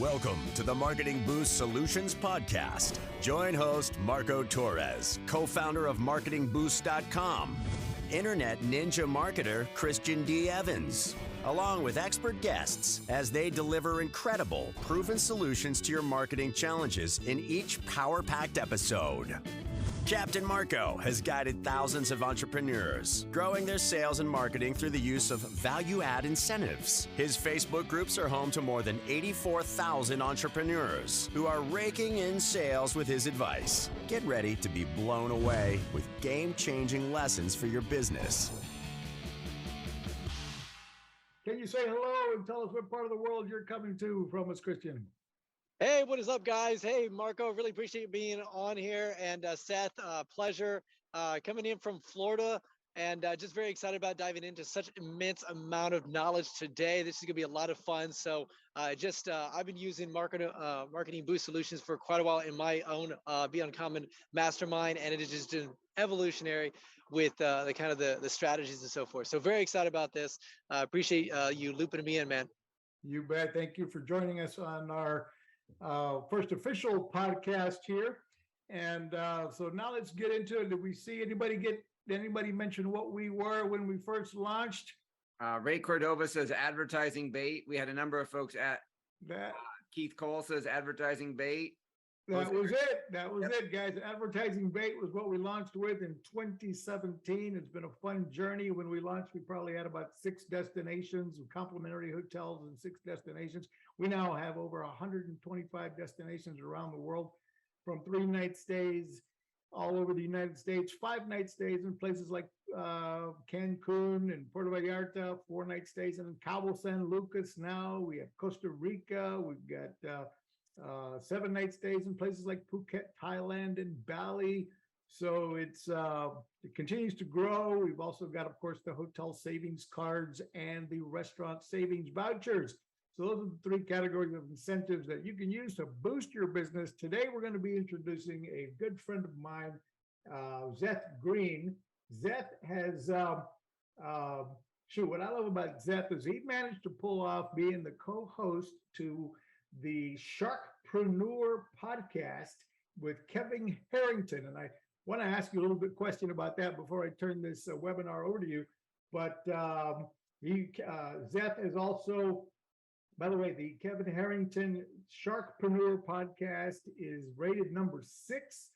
Welcome to the Marketing Boost Solutions Podcast. Join host Marco Torres, co-founder of MarketingBoost.com, Internet Ninja marketer Christian D. Evans, along with expert guests as they deliver incredible, proven solutions to your marketing challenges in each power-packed episode. Captain Marco has guided thousands of entrepreneurs, growing their sales and marketing through the use of value-add incentives. His Facebook groups are home to more than 84,000 entrepreneurs who are raking in sales with his advice. Get ready to be blown away with game-changing lessons for your business. Can you say hello and tell us what part of the world you're coming to from us, Christian? Hey, what is up, guys? Hey, Marco, really appreciate you being on here. And Seth, pleasure coming in from Florida, and just very excited about diving into such immense amount of knowledge today. This is gonna be a lot of fun. So I've been using Marketing Boost Solutions for quite a while in my own Be Uncommon mastermind, and it is just been evolutionary with the strategies and so forth. So very excited about this. Appreciate you looping me in, man. You bet. Thank you for joining us on our first official podcast here. And so now let's get into it. Did we see anybody mention what we were when we first launched? Ray Cordova says advertising bait. We had a number of folks at that. Keith Cole says advertising bait. That was it. That was it, guys. Advertising bait was what we launched with in 2017. It's been a fun journey. When we launched, we probably had about 6 destinations, complimentary hotels and 6 destinations. We now have over 125 destinations around the world, from 3-night stays all over the United States, 5-night stays in places like Cancun and Puerto Vallarta, 4-night stays in Cabo San Lucas. Now we have Costa Rica. We've got 7-night stays in places like Phuket, Thailand, and Bali. So it continues to grow. We've also got, of course, the hotel savings cards and the restaurant savings vouchers. So those are the 3 categories of incentives that you can use to boost your business. Today, we're going to be introducing a good friend of mine, Seth Greene. Seth has, what I love about Seth is he managed to pull off being the co-host to the 𝗙𝗵𝗵𝗋 podcast with Kevin Harrington. And I want to ask you a little bit question about that before I turn this webinar over to you. But Seth is also, by the way, the Kevin Harrington 𝗙𝗵𝗵𝗋 podcast is rated number 6,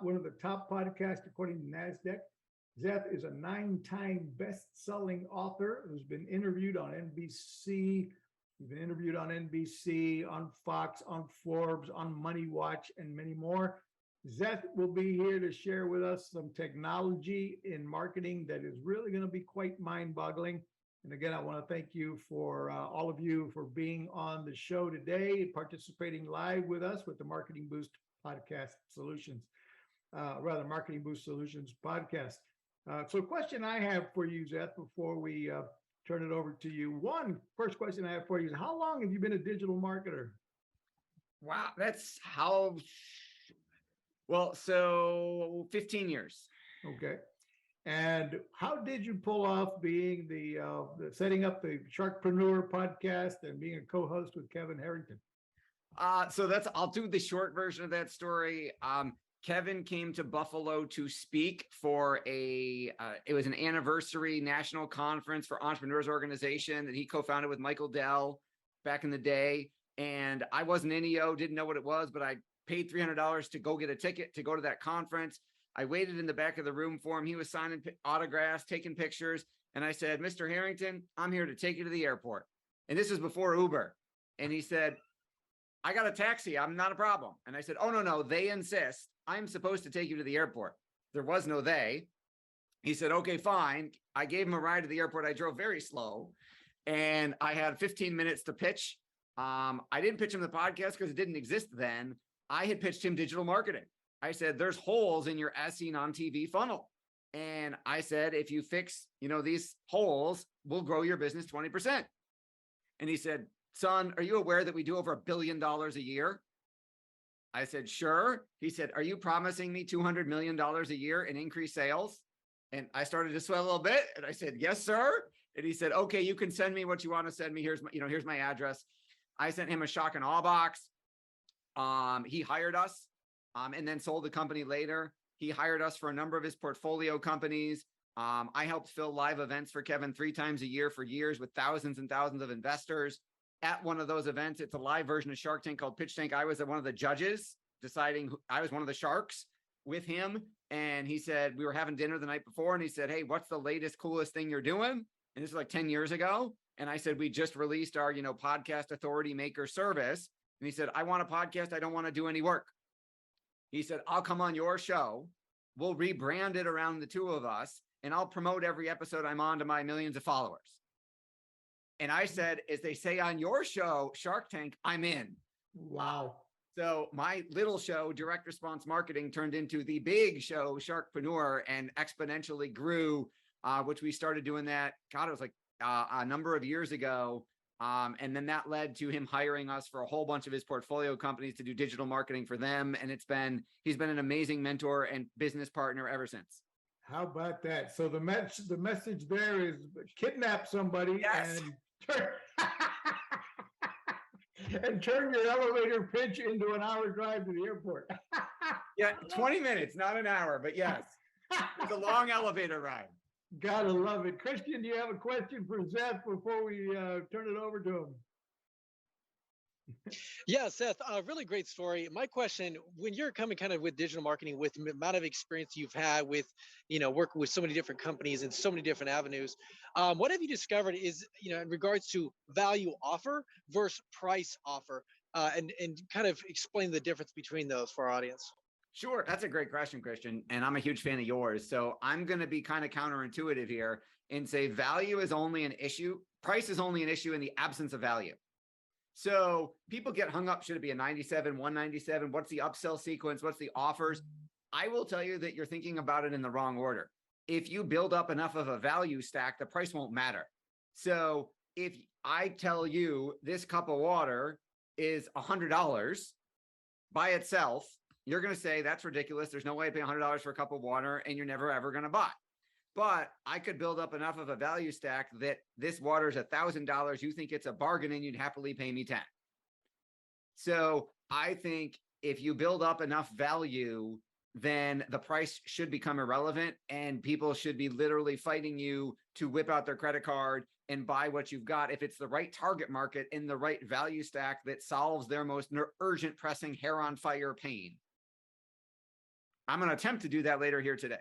one of the top podcasts according to NASDAQ. Seth is a 9-time best-selling author who's been interviewed on NBC. You've been interviewed on NBC, on Fox, on Forbes, on Money Watch, and many more. Seth will be here to share with us some technology in marketing that is really going to be quite mind-boggling. And again, I want to thank you for all of you for being on the show today, participating live with us with the Marketing Boost Podcast Solutions, Marketing Boost Solutions podcast. So question I have for you, Seth, before we turn it over to you. First question I have for you is, how long have you been a digital marketer? Wow, so 15 years. Okay. And how did you pull off being the setting up the 𝗙𝗵𝗵𝗋 podcast and being a co-host with Kevin Harrington? I'll do the short version of that story. Kevin came to Buffalo to speak for it was an anniversary national conference for entrepreneurs organization that he co-founded with Michael Dell back in the day. And I wasn't an EO, didn't know what it was, but I paid $300 to go get a ticket to go to that conference. I waited in the back of the room for him. He was signing autographs, taking pictures. And I said, Mr. Harrington, I'm here to take you to the airport. And this is before Uber. And he said, I got a taxi. I'm not a problem. And I said, oh, no, they insist. I'm supposed to take you to the airport. There was no they. He said, okay, fine. I gave him a ride to the airport. I drove very slow. And I had 15 minutes to pitch. I didn't pitch him the podcast because it didn't exist then. I had pitched him digital marketing. I said, there's holes in your as seen on TV funnel. And I said, if you fix, these holes, we'll grow your business 20%. And he said, son, are you aware that we do over $1 billion a year? I said, sure. He said, are you promising me $200 million a year in increased sales? And I started to sweat a little bit. And I said, yes, sir. And he said, okay, you can send me what you want to send me. Here's my address. I sent him a shock and awe box. He hired us and then sold the company later. He hired us for a number of his portfolio companies. I helped fill live events for Kevin 3 times a year for years with thousands and thousands of investors. At one of those events, it's a live version of Shark Tank called Pitch Tank. I was one of the judges deciding I was one of the sharks with him. And he said, we were having dinner the night before. And he said, hey, what's the latest, coolest thing you're doing? And this is like 10 years ago. And I said, we just released our, podcast authority maker service. And he said, I want a podcast. I don't want to do any work. He said, I'll come on your show. We'll rebrand it around the two of us. And I'll promote every episode I'm on to my millions of followers. And I said, as they say on your show, Shark Tank, I'm in. Wow. So my little show, direct response marketing, turned into the big show, 𝗙𝗵𝗶𝗄, and exponentially grew, which we started doing that. God, it was like a number of years ago. And then that led to him hiring us for a whole bunch of his portfolio companies to do digital marketing for them. And he's been an amazing mentor and business partner ever since. How about that? So the message there is kidnap somebody. Yes. And turn your elevator pitch into an hour drive to the airport. Yeah, 20 minutes, not an hour, but yes, it's a long elevator ride. Gotta love it. Christian, do you have a question for Seth before we turn it over to him? Yeah, Seth, really great story. My question, when you're coming kind of with digital marketing, with the amount of experience you've had with, working with so many different companies and so many different avenues, what have you discovered is, in regards to value offer versus price offer, and kind of explain the difference between those for our audience? Sure. That's a great question, Christian. And I'm a huge fan of yours. So I'm going to be kind of counterintuitive here and say value is only an issue. Price is only an issue in the absence of value. So people get hung up. Should it be a 97, 197? What's the upsell sequence? What's the offers? I will tell you that you're thinking about it in the wrong order. If you build up enough of a value stack, the price won't matter. So if I tell you this cup of water is $100 by itself, you're going to say that's ridiculous. There's no way I pay $100 for a cup of water, and you're never, ever going to buy. But I could build up enough of a value stack that this water is $1,000. You think it's a bargain and you'd happily pay me 10. So I think if you build up enough value, then the price should become irrelevant and people should be literally fighting you to whip out their credit card and buy what you've got. If it's the right target market in the right value stack that solves their most urgent, pressing, hair on fire pain. I'm going to attempt to do that later here today.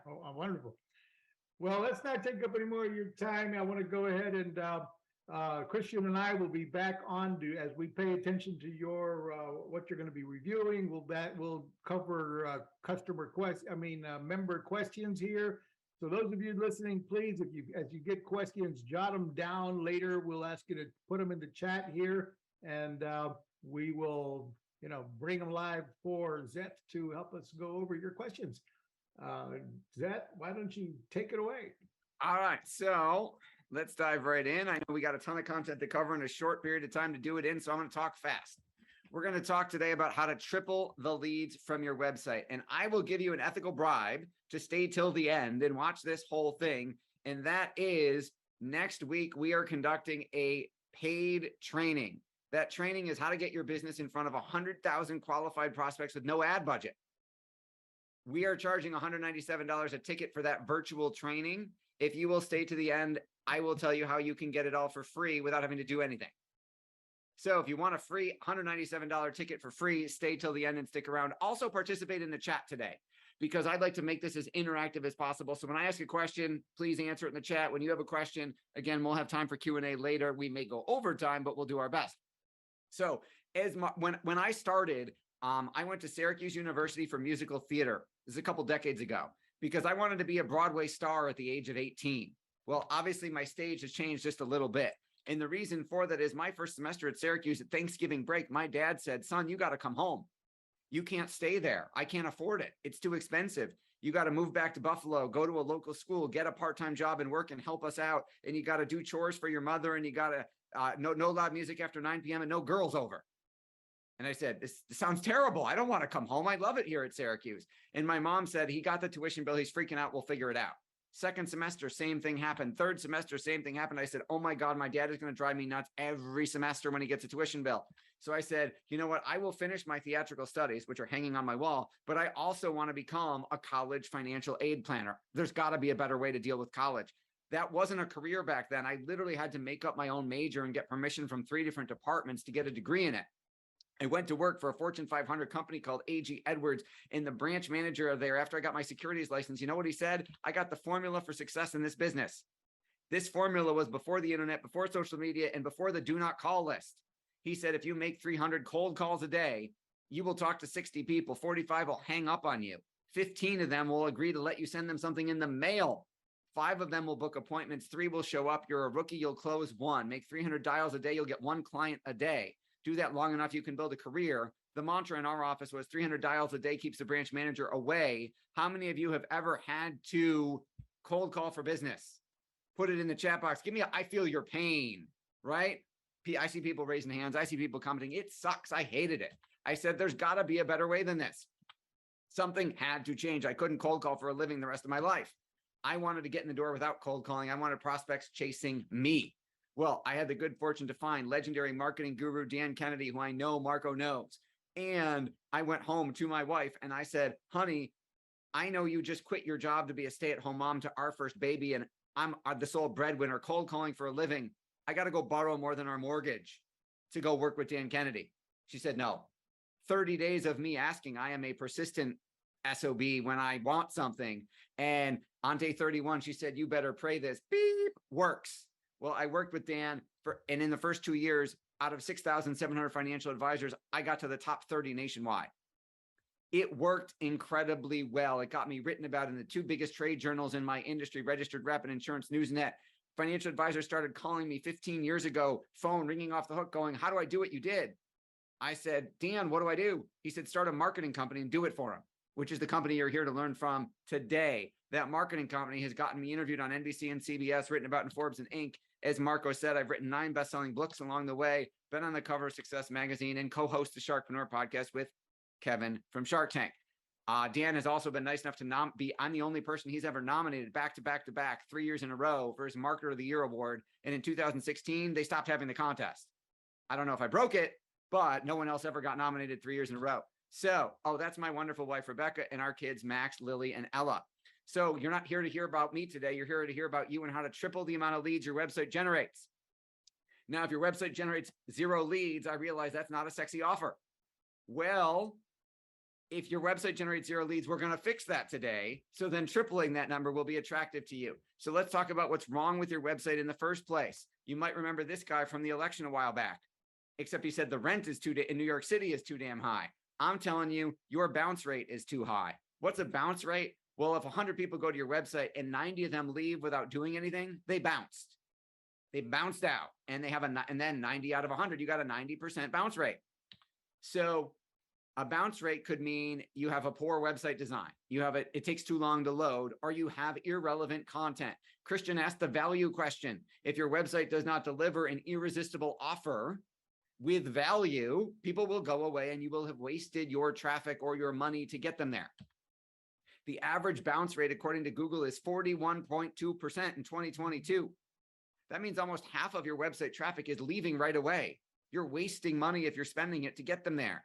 Oh, wonderful. Well, let's not take up any more of your time. I want to go ahead and Christian and I will be back on as we pay attention to your what you're going to be reviewing. We'll cover member questions here. So those of you listening, please, as you get questions, jot them down later. We'll ask you to put them in the chat here, and we will bring them live for Seth to help us go over your questions. Seth, why don't you take it away? All right, so let's dive right in. I know we got a ton of content to cover in a short period of time to do it in, so I'm going to talk fast. We're going to talk today about how to triple the leads from your website, and I will give you an ethical bribe to stay till the end and watch this whole thing, and that is next week we are conducting a paid training. That training is how to get your business in front of 100,000 qualified prospects with no ad budget. We are charging $197 a ticket for that virtual training. If you will stay to the end, I will tell you how you can get it all for free without having to do anything. So if you want a free $197 ticket for free, stay till the end and stick around. Also participate in the chat today, because I'd like to make this as interactive as possible. So when I ask a question, please answer it in the chat. When you have a question, again, we'll have time for Q&A later. We may go over time, but we'll do our best. So when I started, I went to Syracuse University for musical theater. This is a couple decades ago, because I wanted to be a Broadway star at the age of 18. Well, obviously my stage has changed just a little bit. And the reason for that is my first semester at Syracuse at Thanksgiving break, my dad said, son, you got to come home. You can't stay there. I can't afford it. It's too expensive. You got to move back to Buffalo, go to a local school, get a part-time job and work and help us out. And you got to do chores for your mother, and you got to no loud music after 9 p.m. and no girls over. And I said, this sounds terrible. I don't want to come home. I love it here at Syracuse. And my mom said, he got the tuition bill. He's freaking out. We'll figure it out. Second semester, same thing happened. Third semester, same thing happened. I said, oh my God, my dad is going to drive me nuts every semester when he gets a tuition bill. So I said, you know what? I will finish my theatrical studies, which are hanging on my wall, but I also want to become a college financial aid planner. There's got to be a better way to deal with college. That wasn't a career back then. I literally had to make up my own major and get permission from 3 different departments to get a degree in it. I went to work for a Fortune 500 company called 𝗙𝗵𝗵𝗶𝗍, and the branch manager there, after I got my securities license, you know what he said? I got the formula for success in this business. This formula was before the internet, before social media, and before the do not call list. He said, if you make 300 cold calls a day, you will talk to 60 people, 45 will hang up on you. 15 of them will agree to let you send them something in the mail. 5 of them will book appointments. 3 will show up. You're a rookie, you'll close 1. Make 300 dials a day, you'll get 1 client a day. Do that long enough, you can build a career. The mantra in our office was 300 dials a day keeps the branch manager away. How many of you have ever had to cold call for business? Put it in the chat box. Give me I feel your pain, right? I see people raising hands. I see people commenting. It sucks. I hated it. I said, there's got to be a better way than this. Something had to change. I couldn't cold call for a living the rest of my life. I wanted to get in the door without cold calling. I wanted prospects chasing me. Well, I had the good fortune to find legendary marketing guru Dan Kennedy, who I know Marco knows. And I went home to my wife and I said, honey, I know you just quit your job to be a stay-at-home mom to our first baby, and I'm the sole breadwinner, cold calling for a living. I got to go borrow more than our mortgage to go work with Dan Kennedy. She said, no. 30 days of me asking, I am a persistent SOB when I want something. And on day 31, she said, you better pray this beep works. Well, I worked with Dan and in the first 2 years, out of 6,700 financial advisors, I got to the top 30 nationwide. It worked incredibly well. It got me written about in the 2 biggest trade journals in my industry, Registered Rep and Insurance Newsnet. Financial advisors started calling me 15 years ago, phone ringing off the hook going, how do I do what you did? I said, Dan, what do I do? He said, start a marketing company and do it for him, which is the company you're here to learn from today. That marketing company has gotten me interviewed on NBC and CBS, written about in Forbes and Inc. As Marco said, I've written 9 best-selling books along the way, been on the cover of Success Magazine, and co-host the 𝗙𝗵𝗵𝗶𝗍 podcast with Kevin from Shark Tank. Dan has also been nice enough to I'm the only person he's ever nominated back to back to back 3 years in a row for his Marketer of the Year award. And in 2016, they stopped having the contest. I don't know if I broke it, but no one else ever got nominated 3 years in a row. So, that's my wonderful wife, Rebecca, and our kids, Max, Lily, and Ella. So you're not here to hear about me today. You're here to hear about you and how to triple the amount of leads your website generates. Now, if your website generates 0 leads, I realize that's not a sexy offer. Well, if your website generates 0 leads, we're going to fix that today. So then tripling that number will be attractive to you. So let's talk about what's wrong with your website in the first place. You might remember this guy from the election a while back, except he said the rent is in New York City is too damn high. I'm telling you, your bounce rate is too high. What's a bounce rate? Well, if 100 people go to your website and 90 of them leave without doing anything, they bounced. They bounced out, and and then 90 out of 100, you got a 90% bounce rate. So a bounce rate could mean you have a poor website design. It takes too long to load, or you have irrelevant content. Christian asked the value question. If your website does not deliver an irresistible offer with value, people will go away and you will have wasted your traffic or your money to get them there. The average bounce rate, according to Google, is 41.2% in 2022. That means almost half of your website traffic is leaving right away. You're wasting money if you're spending it to get them there.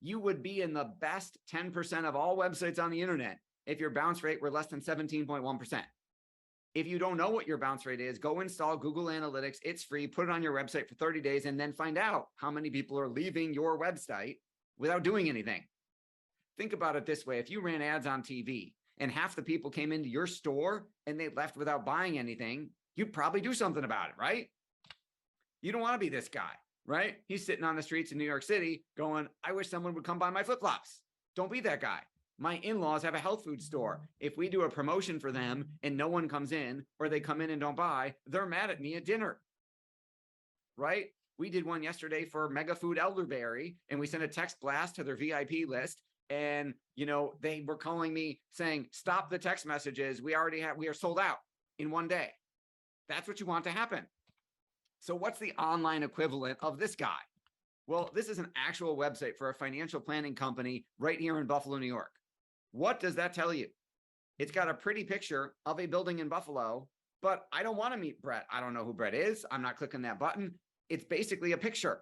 You would be in the best 10% of all websites on the internet if your bounce rate were less than 17.1%. If you don't know what your bounce rate is, go install Google Analytics. It's free. Put it on your website for 30 days and then find out how many people are leaving your website without doing anything. Think about it this way. If you ran ads on TV and half the people came into your store and they left without buying anything, you'd probably do something about it, right? You don't want to be this guy, right? He's sitting on the streets in New York City going, I wish someone would come buy my flip-flops. Don't be that guy. My in-laws have a health food store. If we do a promotion for them and no one comes in, or they come in and don't buy, they're mad at me at dinner, right? We did one yesterday for Mega Food Elderberry, and we sent a text blast to their VIP list. And, they were calling me saying, stop the text messages. We are sold out in one day. That's what you want to happen. So what's the online equivalent of this guy? Well, this is an actual website for a financial planning company right here in Buffalo, New York. What does that tell you? It's got a pretty picture of a building in Buffalo, but I don't want to meet Brett. I don't know who Brett is. I'm not clicking that button. It's basically a picture.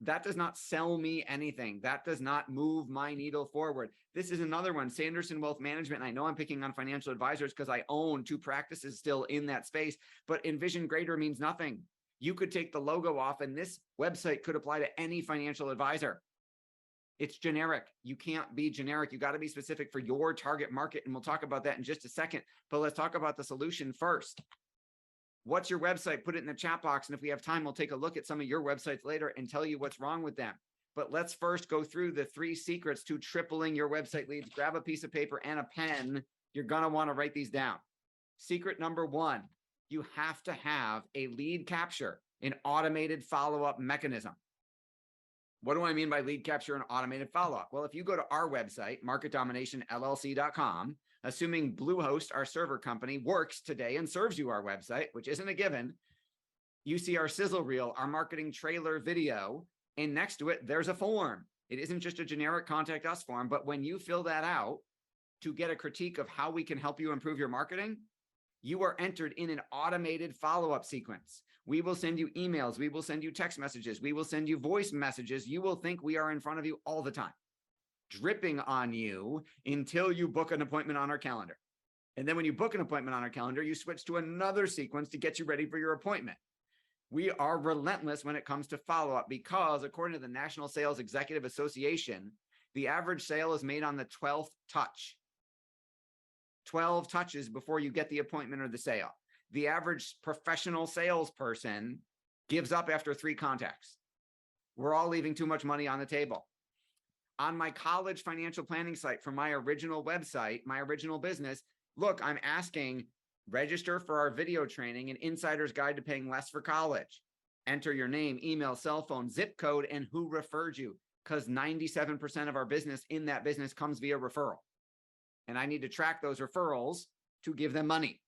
That does not sell me anything. That does not move my needle forward. This is another one, Sanderson Wealth Management. And I know I'm picking on financial advisors because I own 2 practices still in that space, but envision greater means nothing. You could take the logo off and this website could apply to any financial advisor. It's generic. You can't be generic. You got to be specific for your target market. And we'll talk about that in just a second, but let's talk about the solution first. What's your website? Put it in the chat box. And if we have time, we'll take a look at some of your websites later and tell you what's wrong with them. But let's first go through the 3 secrets to tripling your website leads. Grab a piece of paper and a pen. You're going to want to write these down. Secret number 1, you have to have a lead capture, an automated follow-up mechanism. What do I mean by lead capture and automated follow-up? Well, if you go to our website, marketdominationllc.com, assuming Bluehost, our server company, works today and serves you our website, which isn't a given, you see our sizzle reel, our marketing trailer video, and next to it, there's a form. It isn't just a generic contact us form, but when you fill that out to get a critique of how we can help you improve your marketing, you are entered in an automated follow-up sequence. We will send you emails. We will send you text messages. We will send you voice messages. You will think we are in front of you all the time, dripping on you until you book an appointment on our calendar. And then when you book an appointment on our calendar, you switch to another sequence to get you ready for your appointment. We are relentless when it comes to follow-up because according to the National Sales Executive Association, the average sale is made on the 12th touch. 12 touches before you get the appointment or the sale. The average professional salesperson gives up after 3 contacts. We're all leaving too much money on the table. On my college financial planning site for my original website, my original business, look, I'm asking, register for our video training, An Insider's Guide to Paying Less for College. Enter your name, email, cell phone, zip code, and who referred you, because 97% of our business in that business comes via referral. And I need to track those referrals to give them money.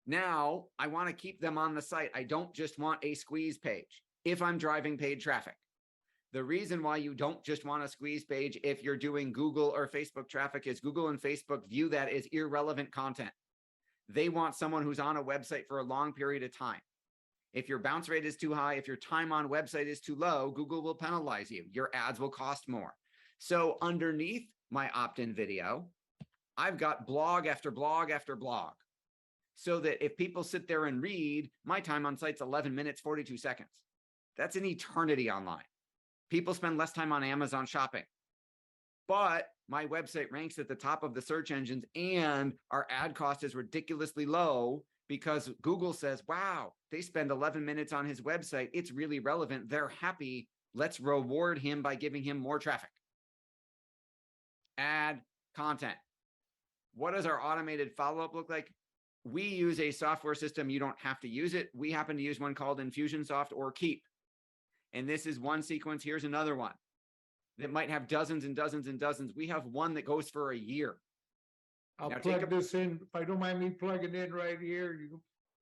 Now, I want to keep them on the site. I don't just want a squeeze page if I'm driving paid traffic. The reason why you don't just want a squeeze page if you're doing Google or Facebook traffic is Google and Facebook view that as irrelevant content. They want someone who's on a website for a long period of time. If your bounce rate is too high, if your time on website is too low, Google will penalize you. Your ads will cost more. So underneath my opt-in video, I've got blog after blog after blog. So that if people sit there and read, my time on site's 11 minutes, 42 seconds. That's an eternity online. People spend less time on Amazon shopping. But my website ranks at the top of the search engines and our ad cost is ridiculously low because Google says, wow, they spend 11 minutes on his website. It's really relevant. They're happy. Let's reward him by giving him more traffic. Ad content. What does our automated follow-up look like? We use a software system. You don't have to use it. We happen to use one called Infusionsoft or Keep. And this is one sequence. Here's another one that might have dozens and dozens and dozens. We have one that goes for a year. I'll plug this in. If I don't mind me plugging in right here,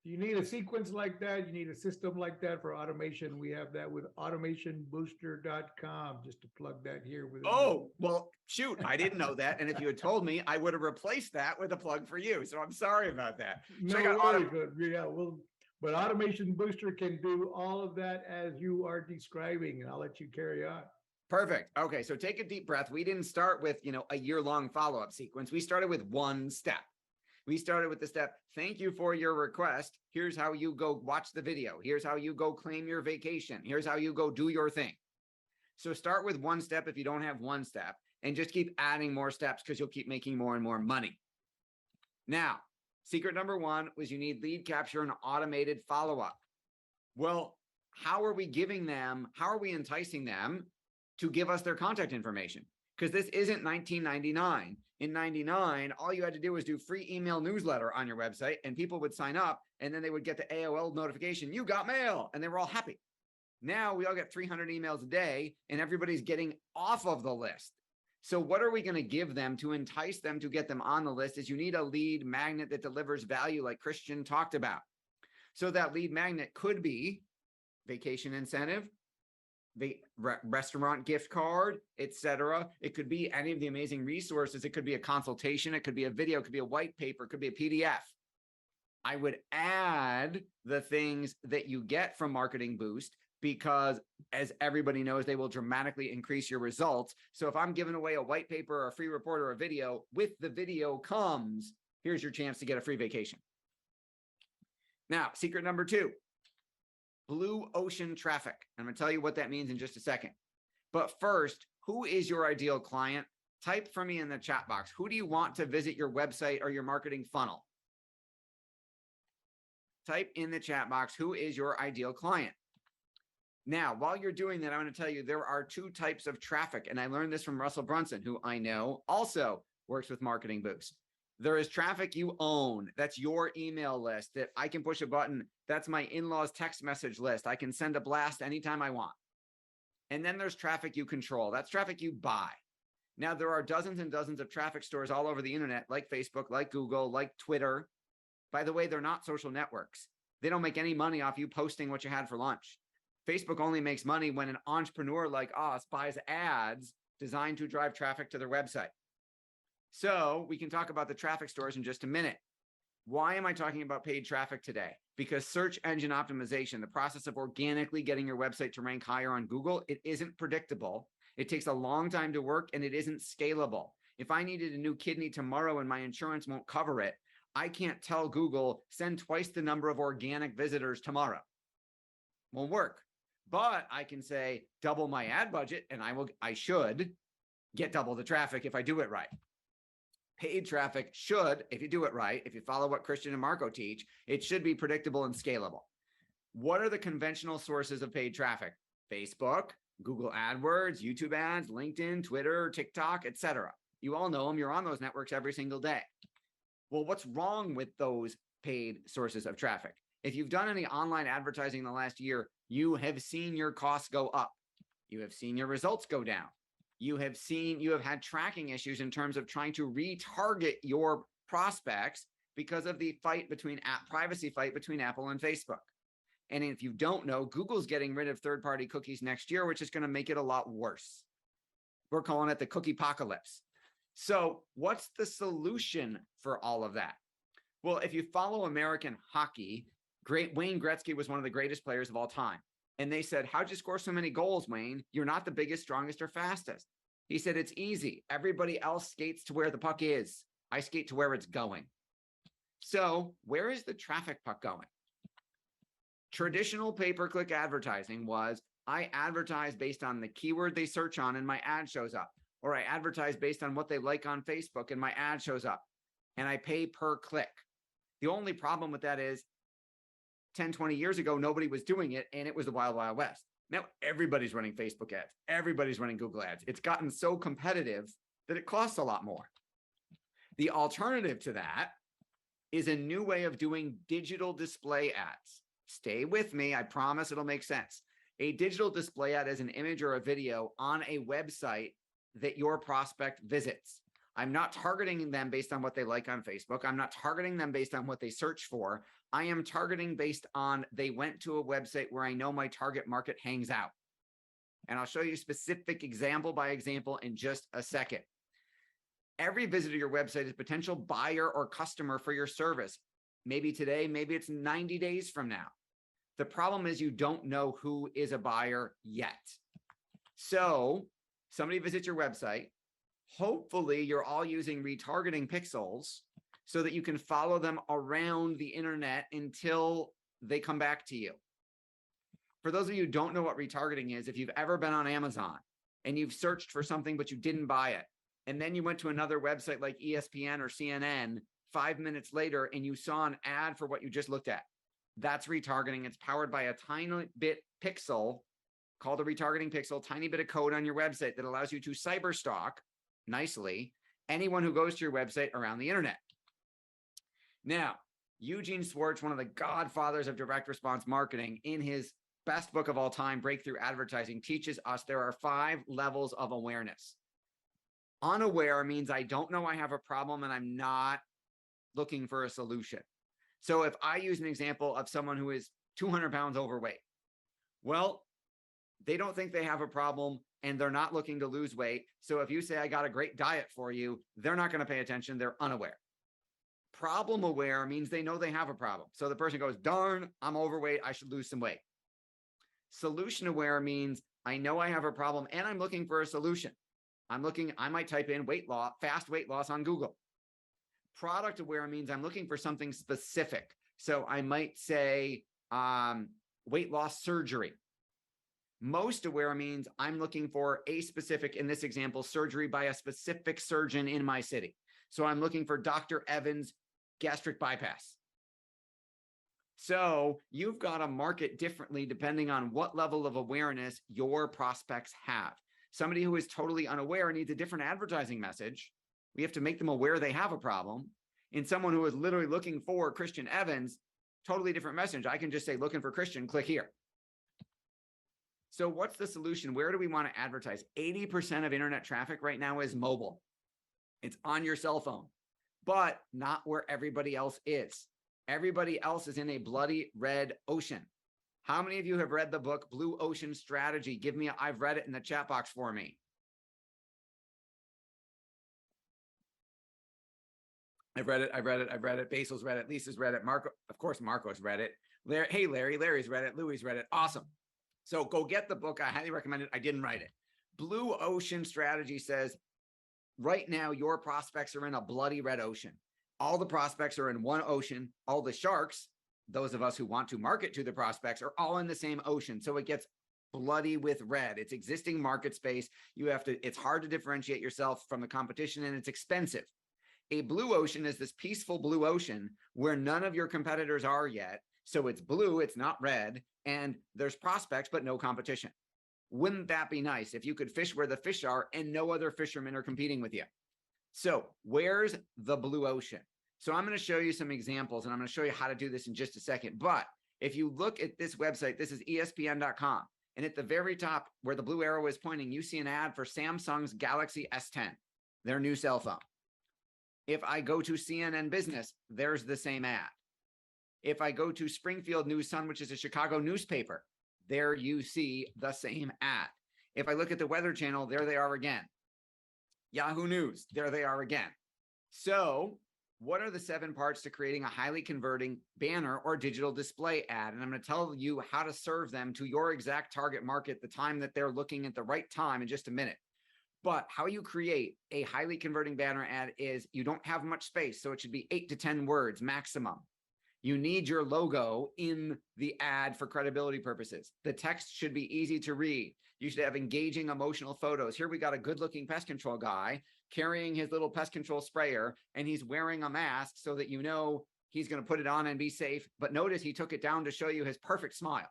you need a sequence like that. You need a system like that for automation. We have that with automationbooster.com, just to plug that here. With oh, well, shoot, I didn't know that. And if you had told me, I would have replaced that with a plug for you. So I'm sorry about that. Check out yeah, well, but Automation Booster can do all of that as you are describing, and I'll let you carry on. Perfect. Okay, so take a deep breath. We didn't start with, a year-long follow-up sequence. We started with one step. We started with the step, thank you for your request. Here's how you go watch the video. Here's how you go claim your vacation. Here's how you go do your thing. So start with one step if you don't have one step, and just keep adding more steps because you'll keep making more and more money. Now, secret number 1 was you need lead capture and automated follow-up. Well, how are we giving them, how are we enticing them to give us their contact information? Because this isn't 1999. In 99, all you had to do was do free email newsletter on your website and people would sign up and then they would get the AOL notification, you got mail, and they were all happy. Now we all get 300 emails a day and everybody's getting off of the list. So what are we going to give them to entice them to get them on the list is you need a lead magnet that delivers value like Christian talked about. So that lead magnet could be vacation incentive, the restaurant gift card, etc. It could be any of the amazing resources. It could be a consultation. It could be a video. It could be a white paper. It could be a PDF. I would add the things that you get from Marketing Boost because, as everybody knows, they will dramatically increase your results. So if I'm giving away a white paper or a free report or a video, with the video comes, here's your chance to get a free vacation. Now, secret number 2, blue ocean traffic. I'm going to tell you what that means in just a second. But first, who is your ideal client? Type for me in the chat box. Who do you want to visit your website or your marketing funnel? Type in the chat box, who is your ideal client? Now, while you're doing that, I'm going to tell you there are 2 types of traffic. And I learned this from Russell Brunson, who I know also works with Marketing Boost. There is traffic you own. That's your email list that I can push a button. That's my in-laws text message list. I can send a blast anytime I want. And then there's traffic you control. That's traffic you buy. Now, there are dozens and dozens of traffic stores all over the internet, like Facebook, like Google, like Twitter. By the way, they're not social networks. They don't make any money off you posting what you had for lunch. Facebook only makes money when an entrepreneur like us buys ads designed to drive traffic to their website. So we can talk about the traffic stores in just a minute. Why am I talking about paid traffic today? Because search engine optimization, the process of organically getting your website to rank higher on Google, it isn't predictable. It takes a long time to work and it isn't scalable. If I needed a new kidney tomorrow and my insurance won't cover it, I can't tell Google, send twice the number of organic visitors tomorrow. Won't work. But I can say double my ad budget and I should get double the traffic if I do it right. Paid traffic should, if you do it right, if you follow what Christian and Marco teach, it should be predictable and scalable. What are the conventional sources of paid traffic? Facebook, Google AdWords, YouTube ads, LinkedIn, Twitter, TikTok, etc. You all know them. You're on those networks every single day. Well, what's wrong with those paid sources of traffic? If you've done any online advertising in the last year, you have seen your costs go up. You have seen your results go down. You have had tracking issues in terms of trying to retarget your prospects because of the privacy fight between Apple and Facebook. And if you don't know, Google's getting rid of third-party cookies next year, which is going to make it a lot worse. We're calling it the 𝗀𝗵𝗶𝗽𝗶. So what's the solution for all of that? Well, if you follow American hockey, Wayne Gretzky was one of the greatest players of all time. And they said, how'd you score so many goals, Wayne? You're not the biggest, strongest, or fastest. He said, it's easy. Everybody else skates to where the puck is. I skate to where it's going. So where is the traffic puck going? Traditional pay-per-click advertising was, I advertise based on the keyword they search on and my ad shows up. Or I advertise based on what they like on Facebook and my ad shows up. And I pay per click. The only problem with that is 10, 20 years ago, nobody was doing it, and it was the wild, wild west. Now everybody's running Facebook ads. Everybody's running Google ads. It's gotten so competitive that it costs a lot more. The alternative to that is a new way of doing digital display ads. Stay with me. I promise it'll make sense. A digital display ad is an image or a video on a website that your prospect visits. I'm not targeting them based on what they like on Facebook. I'm not targeting them based on what they search for. I am targeting based on they went to a website where I know my target market hangs out. And I'll show you specific example by example in just a second. Every visitor to your website is a potential buyer or customer for your service. Maybe today, maybe it's 90 days from now. The problem is you don't know who is a buyer yet. So somebody visits your website. Hopefully you're all using retargeting pixels so that you can follow them around the internet until they come back to you. For those of you who don't know what retargeting is, if you've ever been on Amazon and you've searched for something, but you didn't buy it, and then you went to another website like ESPN or CNN 5 minutes later and you saw an ad for what you just looked at, that's retargeting. It's powered by a tiny bit pixel called a retargeting pixel, tiny bit of code on your website that allows you to cyber stalk nicely anyone who goes to your website around the internet. Now, Eugene Schwartz, one of the godfathers of direct response marketing, in his best book of all time, Breakthrough Advertising, teaches us there are 5 levels of awareness. Unaware means I don't know I have a problem and I'm not looking for a solution. So if I use an example of someone who is 200 pounds overweight, well, They don't think they have a problem and they're not looking to lose weight. So if you say, I got a great diet for you, they're not going to pay attention. They're unaware. Problem aware means they know they have a problem. So the person goes, darn, I'm overweight. I should lose some weight. Solution aware means I know I have a problem and I'm looking for a solution. I might type in weight loss, fast weight loss on Google. Product aware means I'm looking for something specific. So I might say weight loss surgery. Most aware means I'm looking for a specific, in this example, surgery by a specific surgeon in my city. So I'm looking for Dr. Evans' gastric bypass. So you've got to market differently depending on what level of awareness your prospects have. Somebody who is totally unaware needs a different advertising message. We have to make them aware they have a problem. In someone who is literally looking for Christian Evans, totally different message. I can just say, looking for Christian, click here. So what's the solution? Where do we want to advertise? 80% of internet traffic right now is mobile. It's on your cell phone, but not where everybody else is. Everybody else is in a bloody red ocean. How many of you have read the book Blue Ocean Strategy? I've read it in the chat box for me. I've read it. Basil's read it. Lisa's read it. Marco, of course, Marco's read it. Larry's read it. Louie's read it. Awesome. So go get the book. I highly recommend it. I didn't write it. Blue Ocean Strategy says, right now, your prospects are in a bloody red ocean. All the prospects are in one ocean. All the sharks, those of us who want to market to the prospects, are all in the same ocean. So it gets bloody with red. It's existing market space. It's hard to differentiate yourself from the competition, and it's expensive. A blue ocean is this peaceful blue ocean where none of your competitors are yet. So it's blue, it's not red, and there's prospects, but no competition. Wouldn't that be nice if you could fish where the fish are and no other fishermen are competing with you? So where's the blue ocean? So I'm going to show you some examples, and I'm going to show you how to do this in just a second. But if you look at this website, this is ESPN.com. And at the very top where the blue arrow is pointing, you see an ad for Samsung's Galaxy S10, their new cell phone. If I go to CNN Business, there's the same ad. If I go to Springfield News Sun, which is a Chicago newspaper, there you see the same ad. If I look at the Weather Channel, there they are again. Yahoo News, there they are again. So what are the 7 parts to creating a highly converting banner or digital display ad? And I'm going to tell you how to serve them to your exact target market, the time that they're looking at the right time in just a minute. But how you create a highly converting banner ad is you don't have much space. So it should be 8 to 10 words maximum. You need your logo in the ad for credibility purposes. The text should be easy to read. You should have engaging emotional photos. Here we got a good looking pest control guy carrying his little pest control sprayer, and he's wearing a mask so that you know he's going to put it on and be safe. But notice he took it down to show you his perfect smile.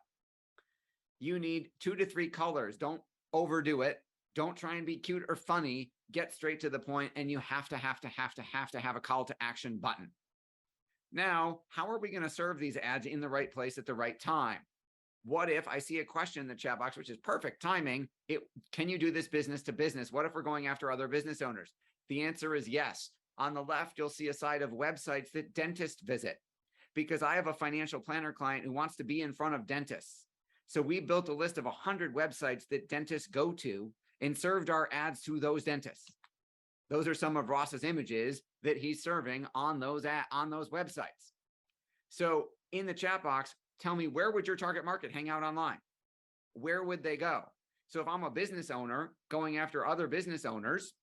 You need 2 to 3 colors. Don't overdo it. Don't try and be cute or funny. Get straight to the point, and you have to have a call to action button. Now, how are we going to serve these ads in the right place at the right time? What if I see a question in the chat box, which is perfect timing? Can you do this business to business? What if we're going after other business owners? The answer is yes. On the left, you'll see a side of websites that dentists visit, because I have a financial planner client who wants to be in front of dentists. So we built a list of 100 websites that dentists go to and served our ads to those dentists. Those are some of Ross's images that he's serving on those websites. So in the chat box, tell me, where would your target market hang out online? Where would they go? So if I'm a business owner going after other business owners,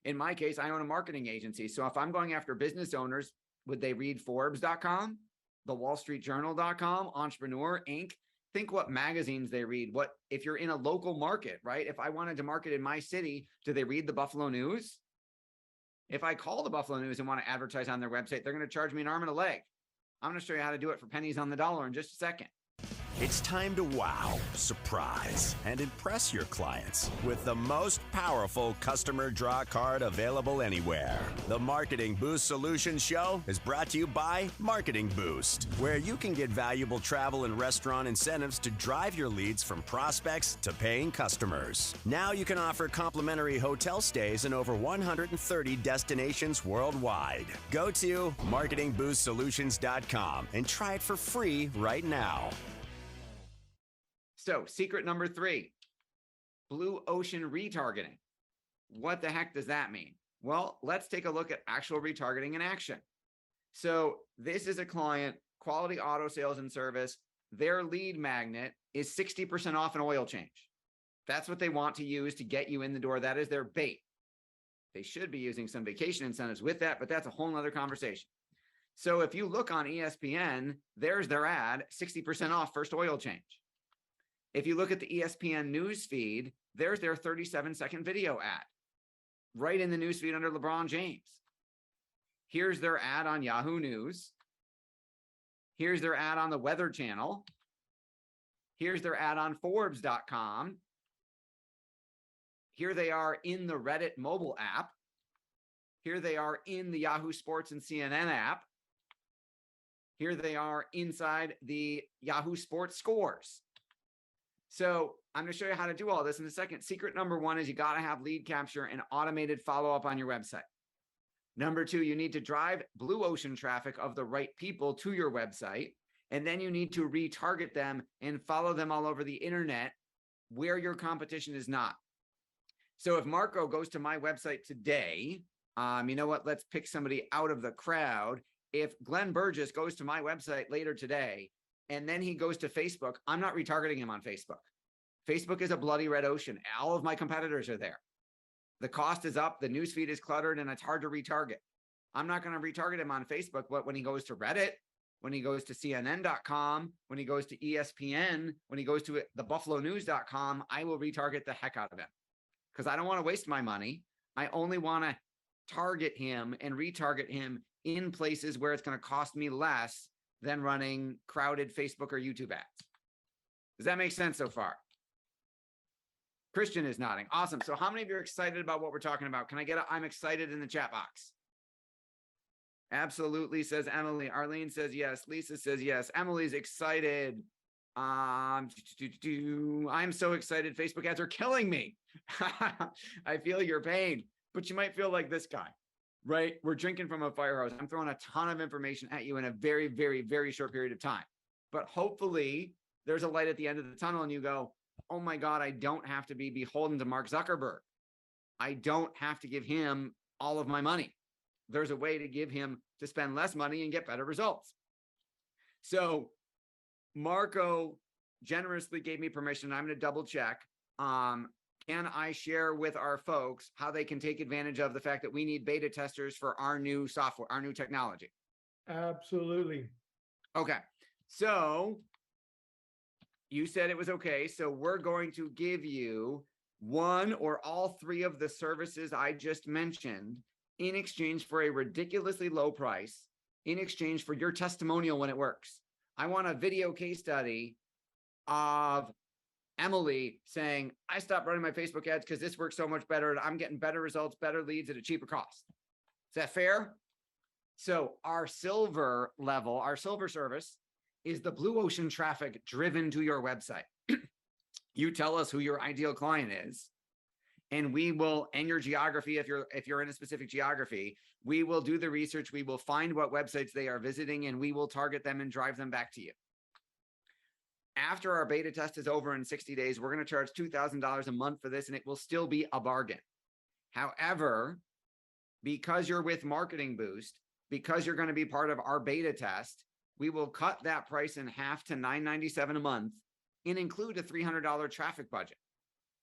in my case, I own a marketing agency. So if I'm going after business owners, would they read Forbes.com, the WallStreetJournal.com, Entrepreneur, Inc.? Think what magazines they read. What if you're in a local market, right? If I wanted to market in my city, do they read the Buffalo News? If I call the Buffalo News and want to advertise on their website, they're going to charge me an arm and a leg. I'm going to show you how to do it for pennies on the dollar in just a second. It's time to wow, surprise, and impress your clients with the most powerful customer draw card available anywhere. The Marketing Boost Solutions Show is brought to you by Marketing Boost, where you can get valuable travel and restaurant incentives to drive your leads from prospects to paying customers. Now you can offer complimentary hotel stays in over 130 destinations worldwide. Go to marketingboostsolutions.com and try it for free right now. So secret number 3, blue ocean retargeting. What the heck does that mean? Well, let's take a look at actual retargeting in action. So this is a client, Quality Auto Sales and Service. Their lead magnet is 60% off an oil change. That's what they want to use to get you in the door. That is their bait. They should be using some vacation incentives with that, but that's a whole nother conversation. So if you look on ESPN, there's their ad, 60% off first oil change. If you look at the ESPN news feed, there's their 37-second video ad right in the news feed under LeBron James. Here's their ad on Yahoo News. Here's their ad on the Weather Channel. Here's their ad on Forbes.com. Here they are in the Reddit mobile app. Here they are in the Yahoo Sports and CNN app. Here they are inside the Yahoo Sports scores. So I'm going to show you how to do all this in a second. Secret number 1 is you got to have lead capture and automated follow-up on your website. Number 2, you need to drive blue ocean traffic of the right people to your website. And then you need to retarget them and follow them all over the internet where your competition is not. So if Marco goes to my website today, you know what? Let's pick somebody out of the crowd. If Glenn Burgess goes to my website later today, and then he goes to Facebook, I'm not retargeting him on Facebook. Facebook is a bloody red ocean. All of my competitors are there. The cost is up. The newsfeed is cluttered and it's hard to retarget. I'm not going to retarget him on Facebook, but when he goes to Reddit, when he goes to CNN.com, when he goes to ESPN, when he goes to the BuffaloNews.com, I will retarget the heck out of him because I don't want to waste my money. I only want to target him and retarget him in places where it's going to cost me less than running crowded Facebook or YouTube ads. Does that make sense so far? Christian is nodding. Awesome. So how many of you are excited about what we're talking about? Can I get a I'm excited in the chat box? Absolutely, says Emily. Arlene says yes. Lisa says yes. Emily's excited. I'm so excited. Facebook ads are killing me. I feel your pain, but you might feel like this guy, right? We're drinking from a fire hose. I'm throwing a ton of information at you in a very, very, very short period of time. But hopefully there's a light at the end of the tunnel and you go, oh my God, I don't have to be beholden to Mark Zuckerberg. I don't have to give him all of my money. There's a way to give him to spend less money and get better results. So Marco generously gave me permission. I'm going to double check. Can I share with our folks how they can take advantage of the fact that we need beta testers for our new software, our new technology? Absolutely. Okay. So you said it was okay. So we're going to give you one or all 3 of the services I just mentioned in exchange for a ridiculously low price, in exchange for your testimonial when it works. I want a video case study of Emily saying, I stopped running my Facebook ads because this works so much better and I'm getting better results, better leads at a cheaper cost. Is that fair? So our silver level, our silver service is the blue ocean traffic driven to your website. You tell us who your ideal client is, and we will, and your geography, if you're in a specific geography, we will do the research. We will find what websites they are visiting, and we will target them and drive them back to you. After our beta test is over in 60 days, we're going to charge $2,000 a month for this, and it will still be a bargain. However, because you're with Marketing Boost, because you're going to be part of our beta test, we will cut that price in half to $997 a month and include a $300 traffic budget.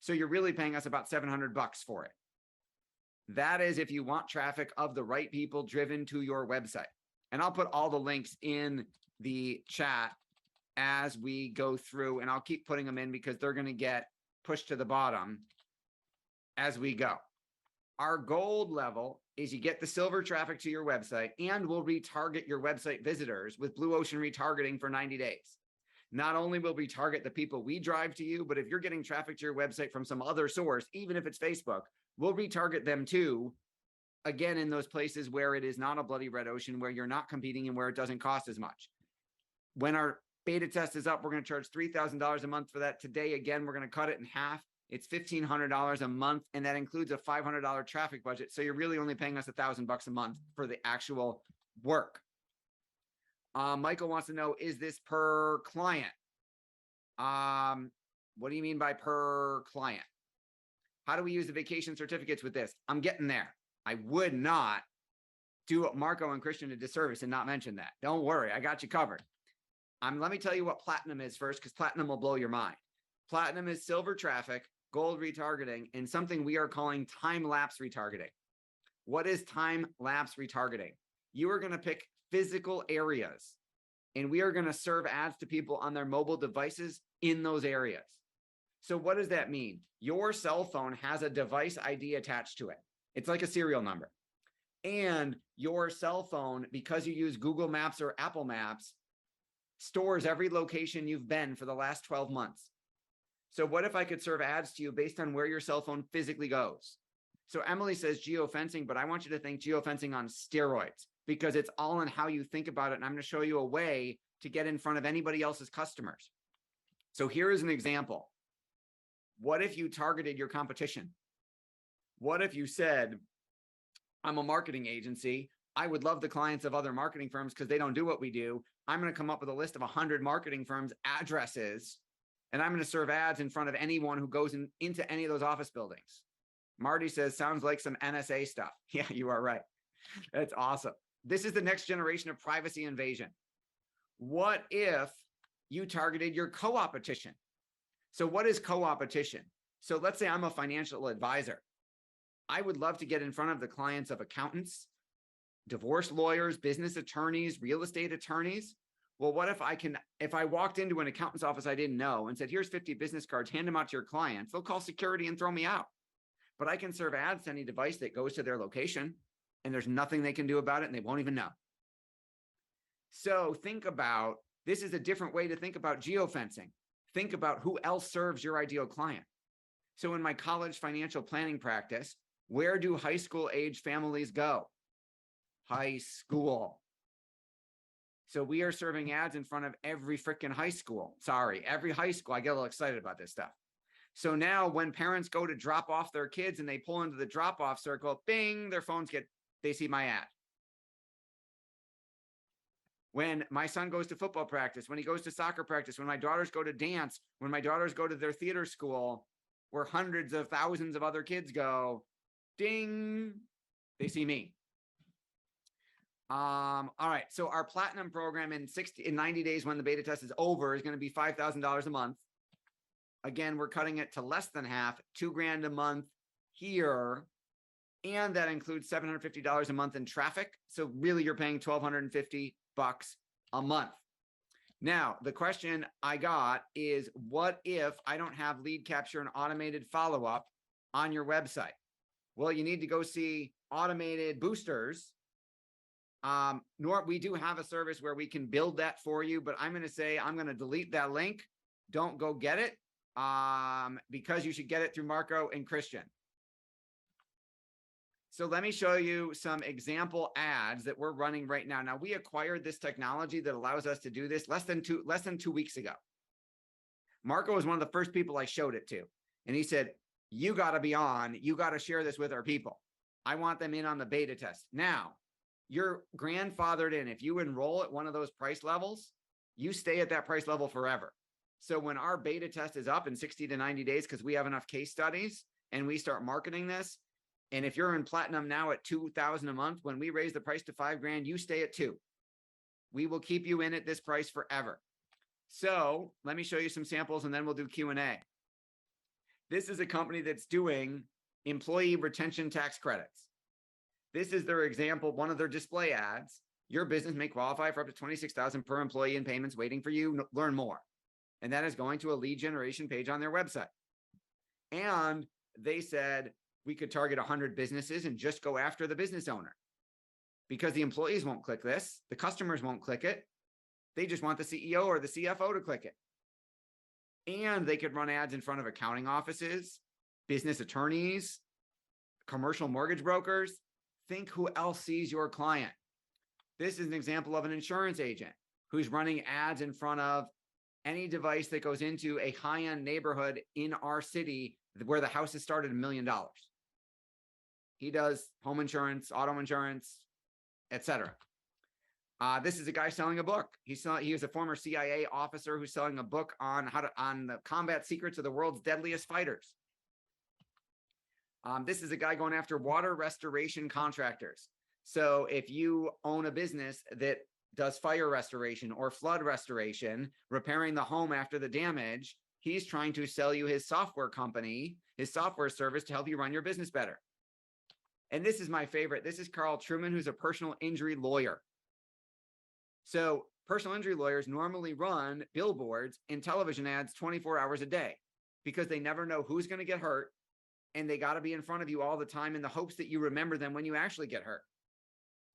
So you're really paying us about $700 for it. That is if you want traffic of the right people driven to your website. And I'll put all the links in the chat as we go through, and I'll keep putting them in because they're going to get pushed to the bottom as we go. Our gold level is you get the silver traffic to your website, and we'll retarget your website visitors with Blue Ocean retargeting for 90 days. Not only will we target the people we drive to you, but if you're getting traffic to your website from some other source, even if it's Facebook, we'll retarget them too, again, in those places where it is not a bloody red ocean, where you're not competing and where it doesn't cost as much. When our beta test is up, we're going to charge $3,000 a month for that. Today, again, we're going to cut it in half. It's $1,500 a month, and that includes a $500 traffic budget. So you're really only paying us $1,000 a month for the actual work. Michael wants to know, is this per client? What do you mean by per client? How do we use the vacation certificates with this? I'm getting there. I would not do Marco and Christian a disservice and not mention that. Don't worry, I got you covered. Let me tell you what platinum is first, because platinum will blow your mind. Platinum is silver traffic, gold retargeting, and something we are calling time-lapse retargeting. What is time-lapse retargeting? You are going to pick physical areas, and we are going to serve ads to people on their mobile devices in those areas. So what does that mean? Your cell phone has a device ID attached to it. It's like a serial number. And your cell phone, because you use Google Maps or Apple Maps, stores every location you've been for the last 12 months. So what if I could serve ads to you based on where your cell phone physically goes? So Emily says geofencing, but I want you to think geofencing on steroids, because it's all in how you think about it. And I'm going to show you a way to get in front of anybody else's customers. So here is an example. What if you targeted your competition? What if you said, I'm a marketing agency. I would love the clients of other marketing firms because they don't do what we do. I'm going to come up with a list of 100 marketing firms' addresses, and I'm going to serve ads in front of anyone who goes into any of those office buildings. Marty says, sounds like some NSA stuff. Yeah, you are right. That's awesome. This is the next generation of privacy invasion. What if you targeted your co-opetition? So what is co-opetition? So let's say I'm a financial advisor. I would love to get in front of the clients of accountants, divorce lawyers, business attorneys, real estate attorneys. Well, what if I walked into an accountant's office I didn't know and said, here's 50 business cards, hand them out to your clients. They'll call security and throw me out. But I can serve ads to any device that goes to their location, and there's nothing they can do about it, and they won't even know. So think about, this is a different way to think about geofencing. Think about who else serves your ideal client. So in my college financial planning practice, where do high school age families go? High school. So we are serving ads in front of every freaking high school. Sorry, every high school. I get a little excited about this stuff. So now when parents go to drop off their kids and they pull into the drop-off circle, bing, their phones they see my ad. When my son goes to football practice, when he goes to soccer practice, when my daughters go to dance, when my daughters go to their theater school, where hundreds of thousands of other kids go, ding, they see me. All right. So our platinum program in 90 days when the beta test is over is going to be $5,000 a month. Again, we're cutting it to less than half, $2,000 a month here. And that includes $750 a month in traffic. So really you're paying $1,250 a month. Now, the question I got is, what if I don't have lead capture and automated follow-up on your website? Well, you need to go see Automated Boosters. We do have a service where we can build that for you, but I'm going to say I'm going to delete that link. Don't go get it because you should get it through Marco and Christian. So let me show you some example ads that we're running right now. Now, we acquired this technology that allows us to do this less than 2 weeks ago. Marco was one of the first people I showed it to. And he said, you got to be on. You got to share this with our people. I want them in on the beta test. Now, you're grandfathered in. If you enroll at one of those price levels, you stay at that price level forever. So when our beta test is up in 60 to 90 days, because we have enough case studies and we start marketing this, and if you're in platinum now at $2,000 a month, when we raise the price to $5,000, you stay at $2,000. We will keep you in at this price forever. So let me show you some samples and then we'll do Q&A. This is a company that's doing employee retention tax credits. This is their example, one of their display ads. Your business may qualify for up to $26,000 per employee in payments waiting for you. Learn more. And that is going to a lead generation page on their website. And they said we could target 100 businesses and just go after the business owner because the employees won't click this. The customers won't click it. They just want the CEO or the CFO to click it. And they could run ads in front of accounting offices, business attorneys, commercial mortgage brokers. Think who else sees your client. This is an example of an insurance agent who's running ads in front of any device that goes into a high-end neighborhood in our city where the houses start at $1 million. He does home insurance, auto insurance, etc. This is a guy selling a book. He was a former CIA officer who's selling a book on on the combat secrets of the world's deadliest fighters. This is a guy going after water restoration contractors. So if you own a business that does fire restoration or flood restoration, repairing the home after the damage, he's trying to sell you his software company, his software service to help you run your business better. And this is my favorite. This is 𝗙𝗵𝗵𝗏, who's a personal injury lawyer. So personal injury lawyers normally run billboards and television ads 24 hours a day because they never know who's going to get hurt. And they got to be in front of you all the time in the hopes that you remember them when you actually get hurt.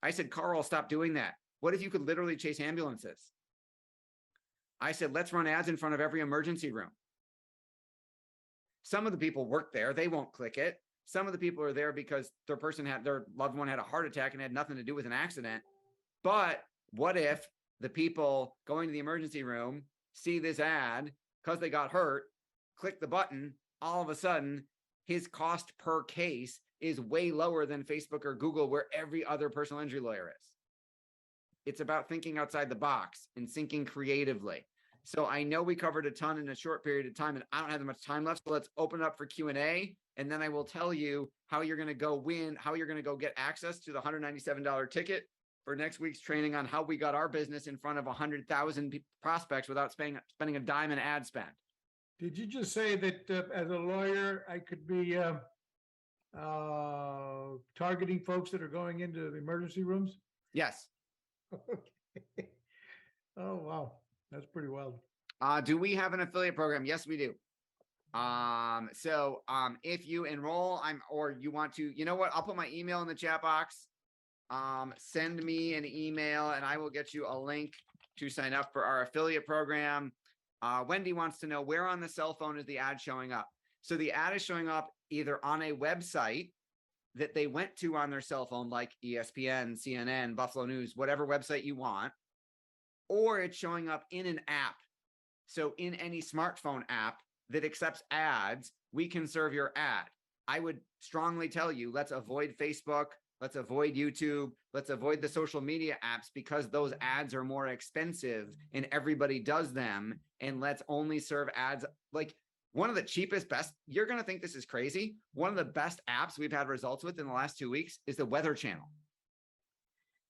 I said, Carl, stop doing that. What if you could literally chase ambulances? I said, let's run ads in front of every emergency room. Some of the people work there. They won't click it. Some of the people are there because their loved one had a heart attack and had nothing to do with an accident. But what if the people going to the emergency room see this ad because they got hurt, click the button, all of a sudden, his cost per case is way lower than Facebook or Google, where every other personal injury lawyer is. It's about thinking outside the box and thinking creatively. So I know we covered a ton in a short period of time, and I don't have that much time left. So let's open it up for Q&A, and then I will tell you how you're going to go how you're going to go get access to the $197 ticket for next week's training on how we got our business in front of 100,000 prospects without spending a dime in ad spend. Did you just say that as a lawyer, I could be targeting folks that are going into the emergency rooms? Yes. Okay. Oh, wow. That's pretty wild. Do we have an affiliate program? Yes, we do. If you enroll, or you want to, you know what? I'll put my email in the chat box. Send me an email and I will get you a link to sign up for our affiliate program. Wendy wants to know, where on the cell phone is the ad showing up? So the ad is showing up either on a website that they went to on their cell phone, like ESPN, CNN, Buffalo News, whatever website you want, or it's showing up in an app. So in any smartphone app that accepts ads, we can serve your ad. I would strongly tell you, let's avoid Facebook. Let's avoid YouTube. Let's avoid the social media apps because those ads are more expensive and everybody does them. And let's only serve ads. Like one of the cheapest, best, you're going to think this is crazy. One of the best apps we've had results with in the last 2 weeks is the Weather Channel.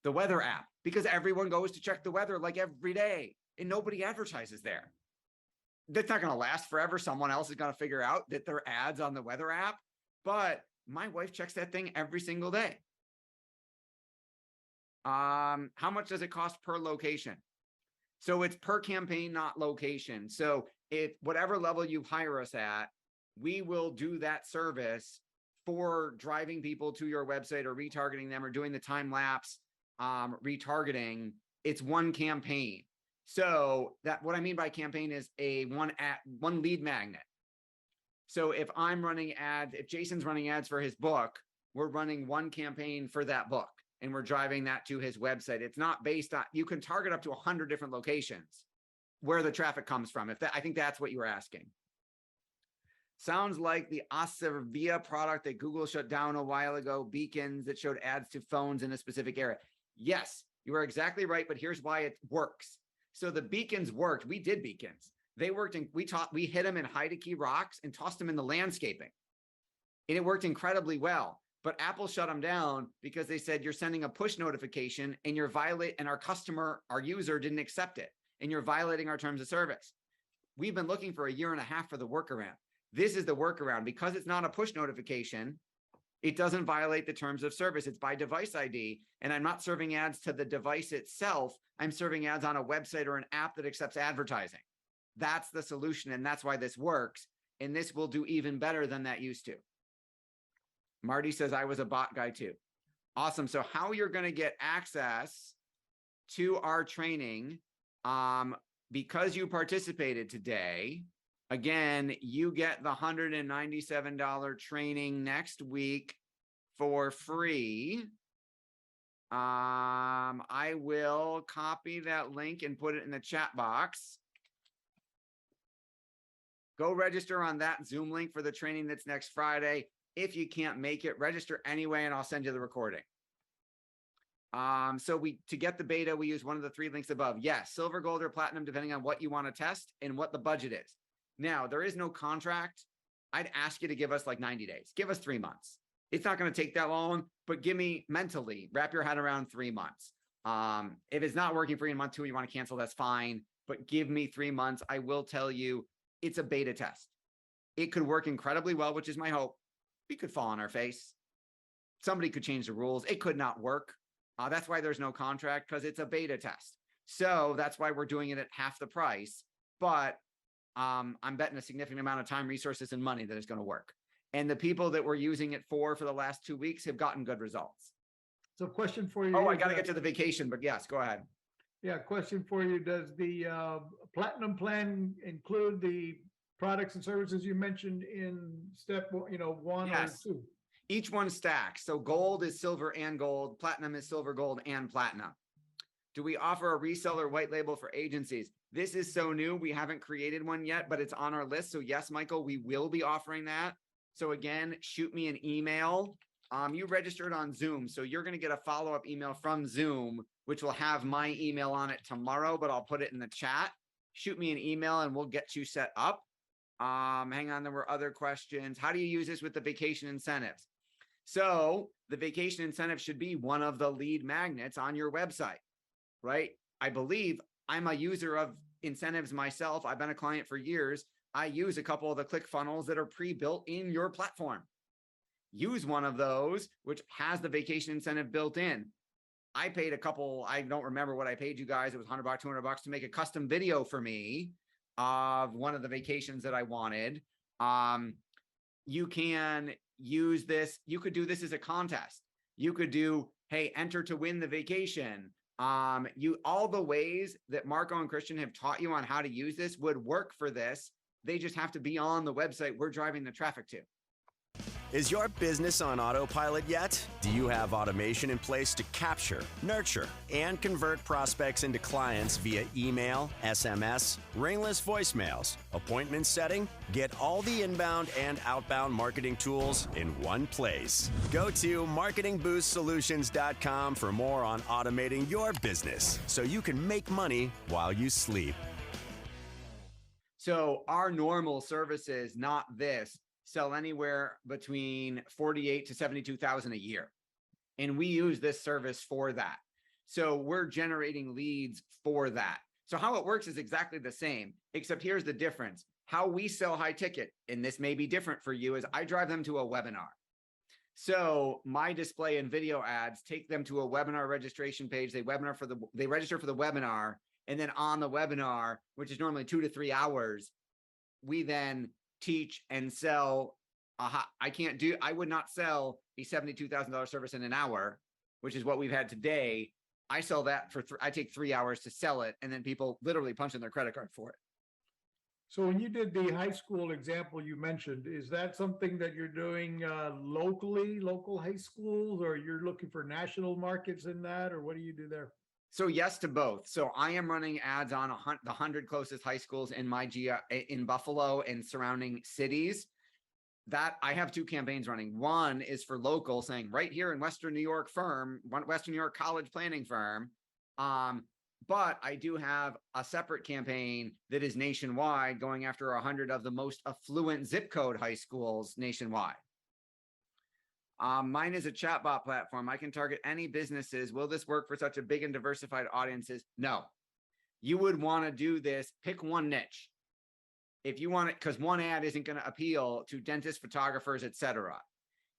The weather app, because everyone goes to check the weather like every day and nobody advertises there. That's not going to last forever. Someone else is going to figure out that there are ads on the weather app, but my wife checks that thing every single day. How much does it cost per location? So it's per campaign, not location. So whatever level you hire us at, we will do that service for driving people to your website or retargeting them or doing the time lapse retargeting. It's one campaign. So what I mean by campaign is one lead magnet. So if I'm running ads, if Jason's running ads for his book, we're running one campaign for that book and we're driving that to his website. It's not based on, you can target up to 100 different locations where the traffic comes from. I think that's what you were asking. Sounds like the 𝗙𝗵𝗵𝗏 product that Google shut down a while ago, beacons that showed ads to phones in a specific area. Yes, you are exactly right, but here's why it works. So the beacons worked. We did beacons. They worked, and we hit them in high to key rocks and tossed them in the landscaping. And it worked incredibly well. But Apple shut them down because they said you're sending a push notification and and our user didn't accept it. And you're violating our terms of service. We've been looking for 1.5 years for the workaround. This is the workaround. Because it's not a push notification, it doesn't violate the terms of service. It's by device ID. And I'm not serving ads to the device itself. I'm serving ads on a website or an app that accepts advertising. That's the solution. And that's why this works. And this will do even better than that used to. Marty says, I was a bot guy too. Awesome. So how you're going to get access to our training, because you participated today, again, you get the $197 training next week for free. I will copy that link and put it in the chat box. Go register on that Zoom link for the training that's next Friday. If you can't make it, register anyway, and I'll send you the recording. So to get the beta, we use one of the 3 links above. Yes, silver, gold, or platinum, depending on what you want to test and what the budget is. Now, there is no contract. I'd ask you to give us like 90 days. Give us 3 months. It's not going to take that long, but give me mentally, wrap your head around 3 months. If it's not working for you in month 2, you want to cancel, that's fine. But give me 3 months. I will tell you, it's a beta test. It could work incredibly well, which is my hope. We could fall on our face. Somebody could change the rules. It could not work. That's why there's no contract, because it's a beta test. So that's why we're doing it at half the price. But I'm betting a significant amount of time, resources, and money that it's going to work. And the people that we're using it for the last 2 weeks have gotten good results. So question for you. Oh, I got to get to the vacation, but yes, go ahead. Yeah, question for you. Does the platinum plan include the products and services you mentioned in step 1 Yes. or 2? Each one stacks. So gold is silver and gold. Platinum is silver, gold, and platinum. Do we offer a reseller white label for agencies? This is so new. We haven't created one yet, but it's on our list. So yes, Michael, we will be offering that. So again, shoot me an email. You registered on Zoom, so you're going to get a follow-up email from Zoom, which will have my email on it tomorrow, but I'll put it in the chat. Shoot me an email and we'll get you set up. Hang on, there were other questions. How do you use this with the vacation incentives? So the vacation incentive should be one of the lead magnets on your website, right? I believe I'm a user of incentives myself. I've been a client for years. I use a couple of the ClickFunnels that are pre-built in your platform. Use one of those, which has the vacation incentive built in. I paid a couple, I don't remember what I paid you guys. It was $100, $200 to make a custom video for me of one of the vacations that I wanted. You can use this. You could do this as a contest. You could do, hey, enter to win the vacation. All the ways that Marco and Christian have taught you on how to use this would work for this. They just have to be on the website we're driving the traffic to. Is your business on autopilot yet? Do you have automation in place to capture, nurture, and convert prospects into clients via email, SMS, ringless voicemails, appointment setting? Get all the inbound and outbound marketing tools in one place. Go to marketingboostsolutions.com for more on automating your business so you can make money while you sleep. So our normal services, not this, sell anywhere between 48 to 72,000 a year. And we use this service for that. So we're generating leads for that. So how it works is exactly the same, except here's the difference. How we sell high ticket, and this may be different for you, is I drive them to a webinar. So my display and video ads take them to a webinar registration page. They register for the webinar. And then on the webinar, which is normally 2 to 3 hours, we then teach and sell. I would not sell a $72,000 service in an hour, which is what we've had today. I sell that for, I take 3 hours to sell it. And then people literally punch in their credit card for it. So when you did the high school example you mentioned, is that something that you're doing locally, local high schools, or you're looking for national markets in that, or what do you do there? So yes to both. So I am running ads on the 100 closest high schools in in Buffalo and surrounding cities. That I have 2 campaigns running. One is for local, saying right here in Western New York Western New York college planning firm. But I do have a separate campaign that is nationwide, going after 100 of the most affluent zip code high schools nationwide. Mine is a chatbot platform. I can target any businesses. Will this work for such a big and diversified audiences? No. You would want to do this. Pick one niche. If you want it, because one ad isn't going to appeal to dentists, photographers, etc.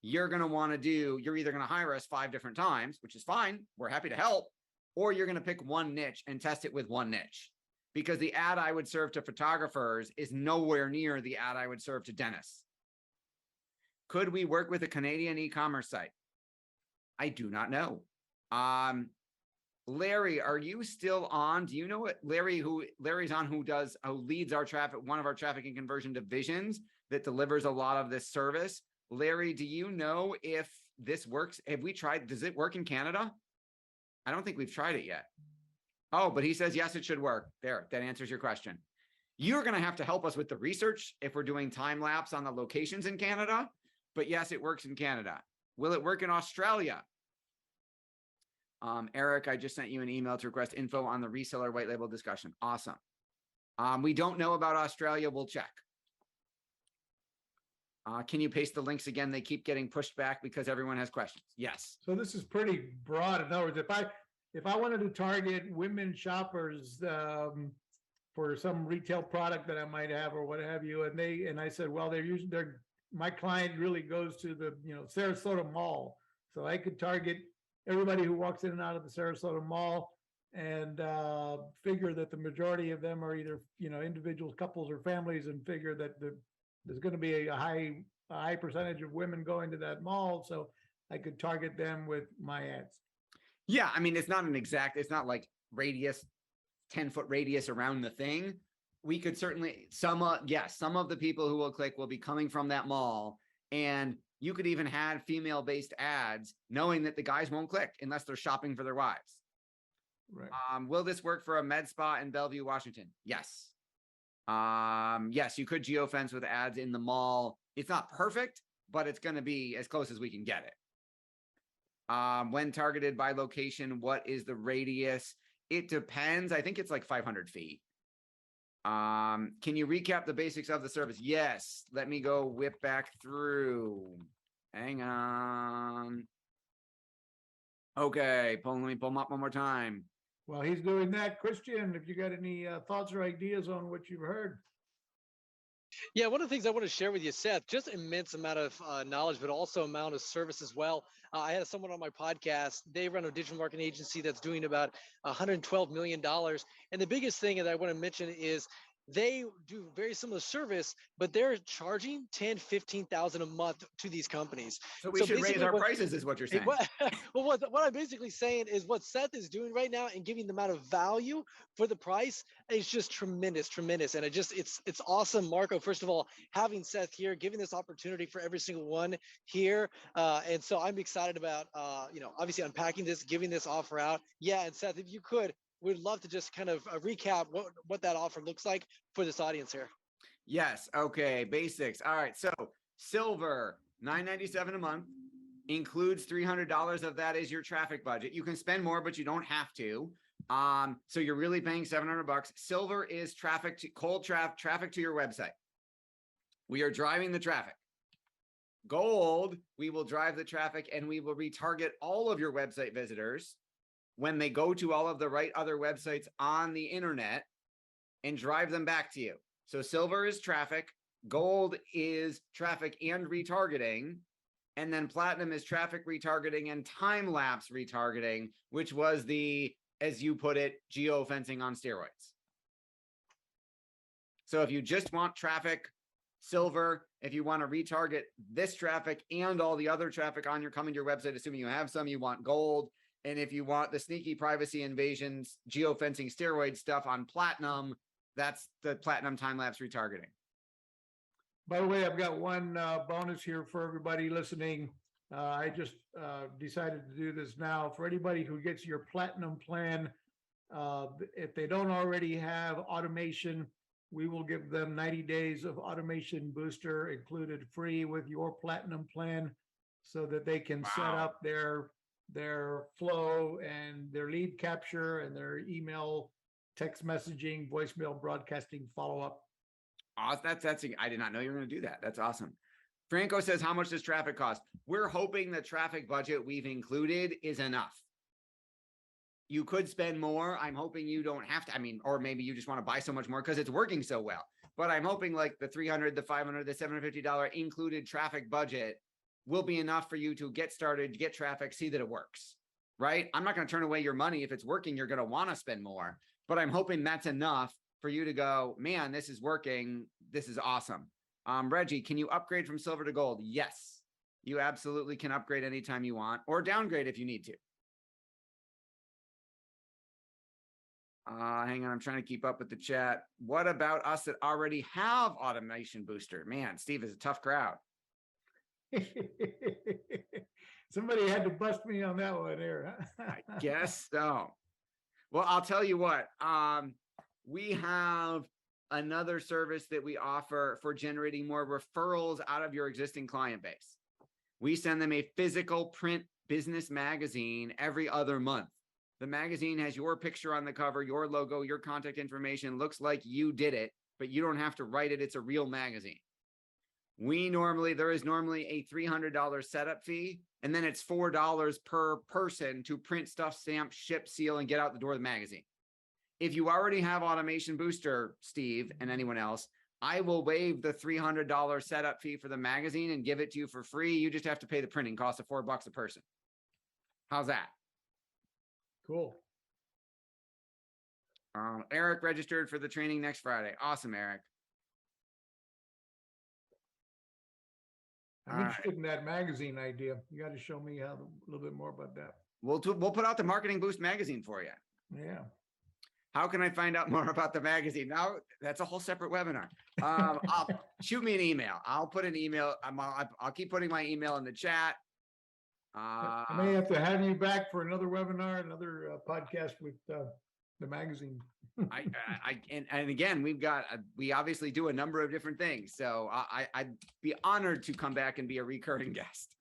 You're going to want to you're either going to hire us 5 different times, which is fine. We're happy to help. Or you're going to pick one niche and test it with one niche. Because the ad I would serve to photographers is nowhere near the ad I would serve to dentists. Could we work with a Canadian e-commerce site? I do not know. Larry, are you still on? Do you know what Larry's on, who leads our traffic, one of our traffic and conversion divisions that delivers a lot of this service? Larry, do you know if this works? Have we tried? Does it work in Canada? I don't think we've tried it yet. Oh, but he says, yes, it should work. There, that answers your question. You're going to have to help us with the research if we're doing time lapse on the locations in Canada. But yes, it works in Canada. Will it work in Australia? Eric, I just sent you an email to request info on the reseller white label discussion. Awesome. We don't know about Australia. We'll check. Can you paste the links again? They keep getting pushed back because everyone has questions. Yes. So this is pretty broad. In other words, if I wanted to target women shoppers for some retail product that I might have or what have you, and I said, well, my client really goes to the Sarasota Mall, so I could target everybody who walks in and out of the Sarasota Mall, and figure that the majority of them are either individuals, couples, or families, and figure that there's going to be a high percentage of women going to that mall, so I could target them with my ads. Yeah, I mean, it's not like radius, 10-foot radius around the thing. We could certainly, some of the people who will click will be coming from that mall, and you could even have female-based ads knowing that the guys won't click unless they're shopping for their wives. Right. Will this work for a med spa in Bellevue, Washington? Yes. Yes, you could geofence with ads in the mall. It's not perfect, but it's going to be as close as we can get it. When targeted by location, what is the radius? It depends. I think it's like 500 feet. Can you recap the basics of the service? Yes. Let me go whip back through. Hang on. Okay. Let me pull them up one more time. Well, he's doing that. Christian, if you got any thoughts or ideas on what you've heard. Yeah, one of the things I want to share with you, Seth, just immense amount of knowledge, but also amount of service as well. I had someone on my podcast. They run a digital marketing agency that's doing about $112 million. And the biggest thing that I want to mention is they do very similar service, but they're charging $10,000, $15,000 a month to these companies. So we should raise our prices, is what you're saying. Well, what I'm basically saying is what Seth is doing right now and giving the amount of value for the price is just tremendous. And it's awesome, Marco. First of all, having Seth here, giving this opportunity for every single one here. And so I'm excited about, obviously unpacking this, giving this offer out. Yeah. And Seth, if you could, we'd love to just kind of recap what that offer looks like for this audience here. Yes. Okay. Basics. All right. So Silver, $9.97 a month, includes $300 of that is your traffic budget. You can spend more, but you don't have to. So you're really paying $700. Silver is cold traffic to your website. We are driving the traffic. Gold, we will drive the traffic and we will retarget all of your website visitors when they go to all of the right other websites on the internet and drive them back to you. So silver is traffic, gold is traffic and retargeting, and then platinum is traffic retargeting and time-lapse retargeting, which was the, as you put it, geofencing on steroids. So if you just want traffic, silver. If you want to retarget this traffic and all the other traffic on coming to your website, assuming you have some, you want gold. And if you want the sneaky privacy invasions, geofencing steroid stuff on platinum, that's the platinum time-lapse retargeting. By the way, I've got one bonus here for everybody listening. I just decided to do this now. For anybody who gets your platinum plan, if they don't already have automation, we will give them 90 days of automation booster included free with your platinum plan so that they can set up their flow and their lead capture and their email, text messaging, voicemail broadcasting follow-up. Oh, I did not know you were going to do that. That's awesome. Franco says, how much does traffic cost? We're hoping the traffic budget we've included is enough. You could spend more. I'm hoping you don't have to, or maybe you just want to buy so much more because it's working so well. But I'm hoping like the $300, the $500, the $750 included traffic budget will be enough for you to get started, get traffic, see that it works, right? I'm not going to turn away your money. If it's working, you're going to want to spend more, but I'm hoping that's enough for you to go, man, this is working. This is awesome. Reggie, can you upgrade from silver to gold? Yes, you absolutely can upgrade anytime you want or downgrade if you need to. Hang on, I'm trying to keep up with the chat. What about us that already have automation booster? Man, Steve is a tough crowd. Somebody had to bust me on that one here. Huh? I guess so. Well, I'll tell you what. We have another service that we offer for generating more referrals out of your existing client base. We send them a physical print business magazine every other month. The magazine has your picture on the cover, your logo, your contact information, looks like you did it, but you don't have to write it. It's a real magazine. There is normally a $300 setup fee, and then it's $4 per person to print stuff, stamp, ship, seal, and get out the door of the magazine. If you already have Automation Booster, Steve, and anyone else, I will waive the $300 setup fee for the magazine and give it to you for free. You just have to pay the printing cost of $4 a person. How's that? Cool. Eric registered for the training next Friday. Awesome, Eric. I'm interested in that magazine idea. You got to show me a little bit more about that. We'll put out the Marketing Boost magazine for you. Yeah. How can I find out more about the magazine? Now, that's a whole separate webinar. Shoot me an email. I'll put an email. I'll keep putting my email in the chat. I may have to have you back for another webinar, another podcast with the magazine. And again, we obviously do a number of different things. So I'd be honored to come back and be a recurring guest.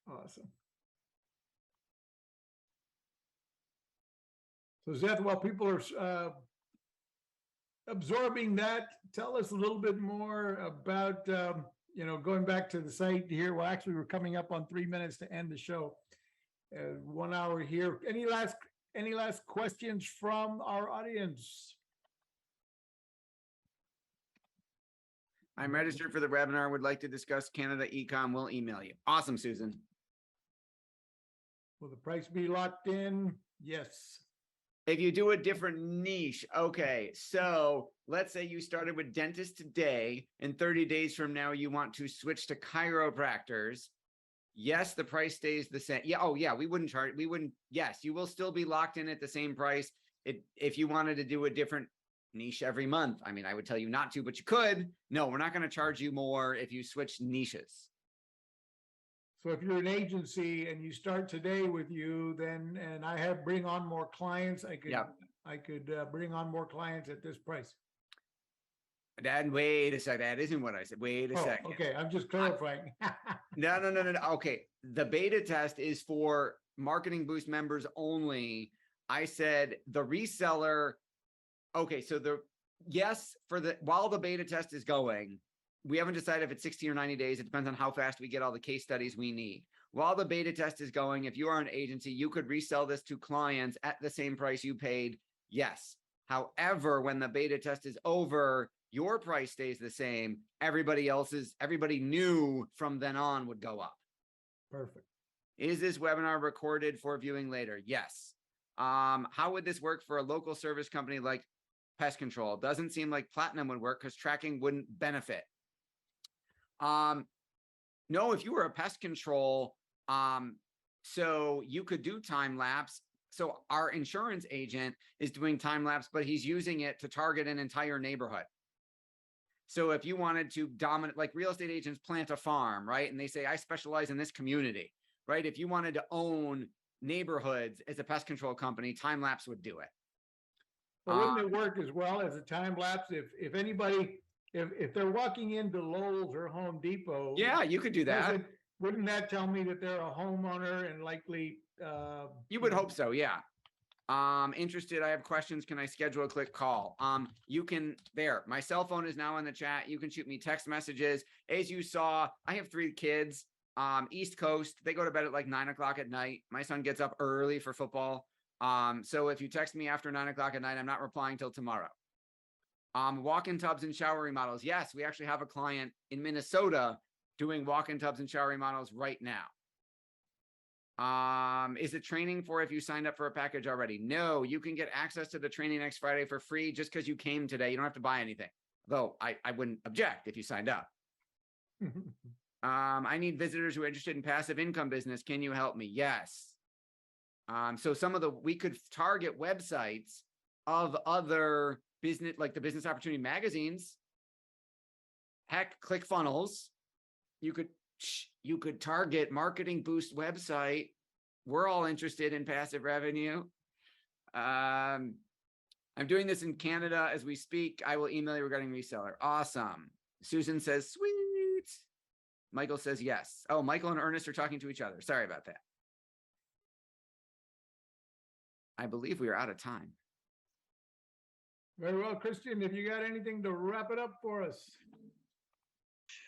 Awesome. So Seth, while people are absorbing that, tell us a little bit more about, going back to the site here. Well, actually, we're coming up on 3 minutes to end the show. 1 hour here. Any last questions from our audience? I'm registered for the webinar. Would like to discuss Canada Ecom. We'll email you. Awesome, Susan. Will the price be locked in? Yes. If you do a different niche, okay. So let's say you started with dentists today, and 30 days from now, you want to switch to chiropractors. Yes, the price stays the same. Yeah. Oh, yeah. We wouldn't charge. Yes, you will still be locked in at the same price. If you wanted to do a different niche every month, I mean, I would tell you not to, but you could. No, we're not going to charge you more if you switch niches. So if you're an agency and you start today with you, then, and I bring on more clients, I could bring on more clients at this price. Dad, wait a second. That isn't what I said. Wait a second. Okay, I'm just clarifying. No. Okay, the beta test is for Marketing Boost members only. I said the reseller. Okay, so while the beta test is going, we haven't decided if it's 60 or 90 days. It depends on how fast we get all the case studies we need. While the beta test is going, if you are an agency, you could resell this to clients at the same price you paid. Yes. However, when the beta test is over, your price stays the same. Everybody new from then on would go up. Perfect. Is this webinar recorded for viewing later? Yes. How would this work for a local service company like Pest Control? Doesn't seem like Platinum would work because tracking wouldn't benefit. No, if you were a pest control, so you could do time lapse. So our insurance agent is doing time lapse, but he's using it to target an entire neighborhood. So if you wanted to dominate, like real estate agents plant a farm, right? And they say, I specialize in this community, right? If you wanted to own neighborhoods as a pest control company, time lapse would do it. Well, wouldn't it work as well as a time lapse if anybody, if they're walking into Lowe's or Home Depot? Yeah, you could do that. Wouldn't that tell me that they're a homeowner and likely? You would hope so, yeah. Interested, I have questions. Can I schedule a quick call? You can, my cell phone is now in the chat. You can shoot me text messages. As you saw, I have 3 kids, East Coast. They go to bed at like 9 o'clock at night. My son gets up early for football. So if you text me after 9 o'clock at night, I'm not replying till tomorrow. Walk-in tubs and shower remodels. Yes, we actually have a client in Minnesota doing walk-in tubs and shower remodels right now. Is it training for if you signed up for a package already? No, you can get access to the training next Friday for free just because you came today. You don't have to buy anything. Though I wouldn't object if you signed up. I need visitors who are interested in passive income business. Can you help me? Yes. So we could target websites of other business, like the business opportunity magazines. Heck, ClickFunnels. You could target Marketing Boost website. We're all interested in passive revenue. I'm doing this in Canada as we speak. I will email you regarding reseller. Awesome. Susan says, sweet. Michael says yes. Oh, Michael and Ernest are talking to each other. Sorry about that. I believe we are out of time. Very well, Christian, if you got anything to wrap it up for us.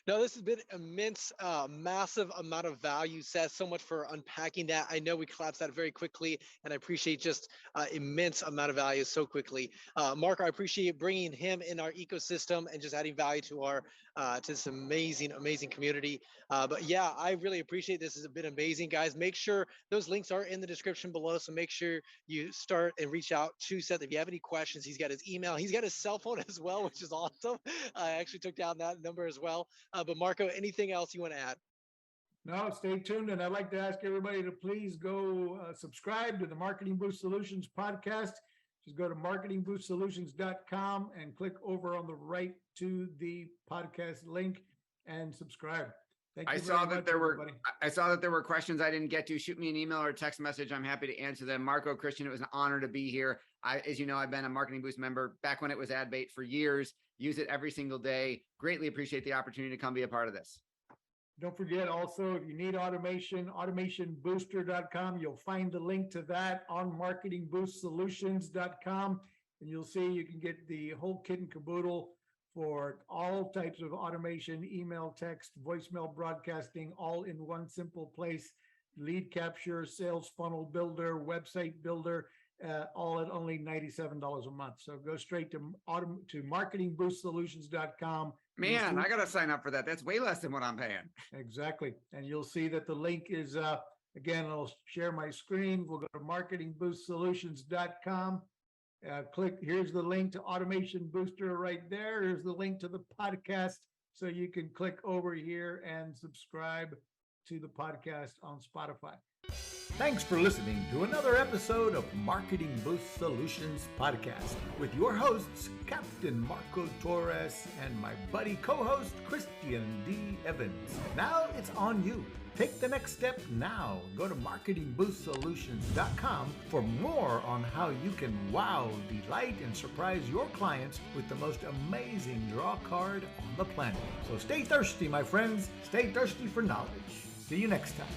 No, this has been immense, massive amount of value, Seth. So much for unpacking that. I know we collapsed that very quickly, and I appreciate just immense amount of value so quickly. Mark, I appreciate bringing him in our ecosystem and just adding value to our to this amazing, amazing community. But yeah, I really appreciate this. Has been amazing, guys. Make sure those links are in the description below. So make sure you start and reach out to Seth if you have any questions. He's got his email. He's got his cell phone as well, which is awesome. I actually took down that number as well. But Marco, anything else you want to add? No, stay tuned. And I'd like to ask everybody to please go subscribe to the Marketing Boost Solutions podcast. Just go to marketingboostsolutions.com and click over on the right to the podcast link and subscribe. Thank you. I saw that there were questions I didn't get to. Shoot me an email or a text message. I'm happy to answer them. Marco, Christian, it was an honor to be here. As you know, I've been a Marketing Boost member back when it was AdBait for years. Use it every single day. Greatly appreciate the opportunity to come be a part of this. Don't forget also, if you need automation, automationbooster.com. You'll find the link to that on marketingboostsolutions.com. And you'll see you can get the whole kit and caboodle for all types of automation, email, text, voicemail broadcasting, all in one simple place. Lead capture, sales funnel builder, website builder, all at only $97 a month. So go straight to marketingboostsolutions.com. Man, I got to sign up for that. That's way less than what I'm paying. Exactly. And you'll see that the link is, again, I'll share my screen. We'll go to marketingboostsolutions.com. Click, here's the link to Automation Booster right there. Here's the link to the podcast. So you can click over here and subscribe to the podcast on Spotify. Thanks for listening to another episode of Marketing Boost Solutions Podcast with your hosts, Captain Marco Torres and my buddy co-host, Christian D. Evans. Now it's on you. Take the next step now. Go to marketingboostsolutions.com for more on how you can wow, delight, and surprise your clients with the most amazing draw card on the planet. So stay thirsty, my friends. Stay thirsty for knowledge. See you next time.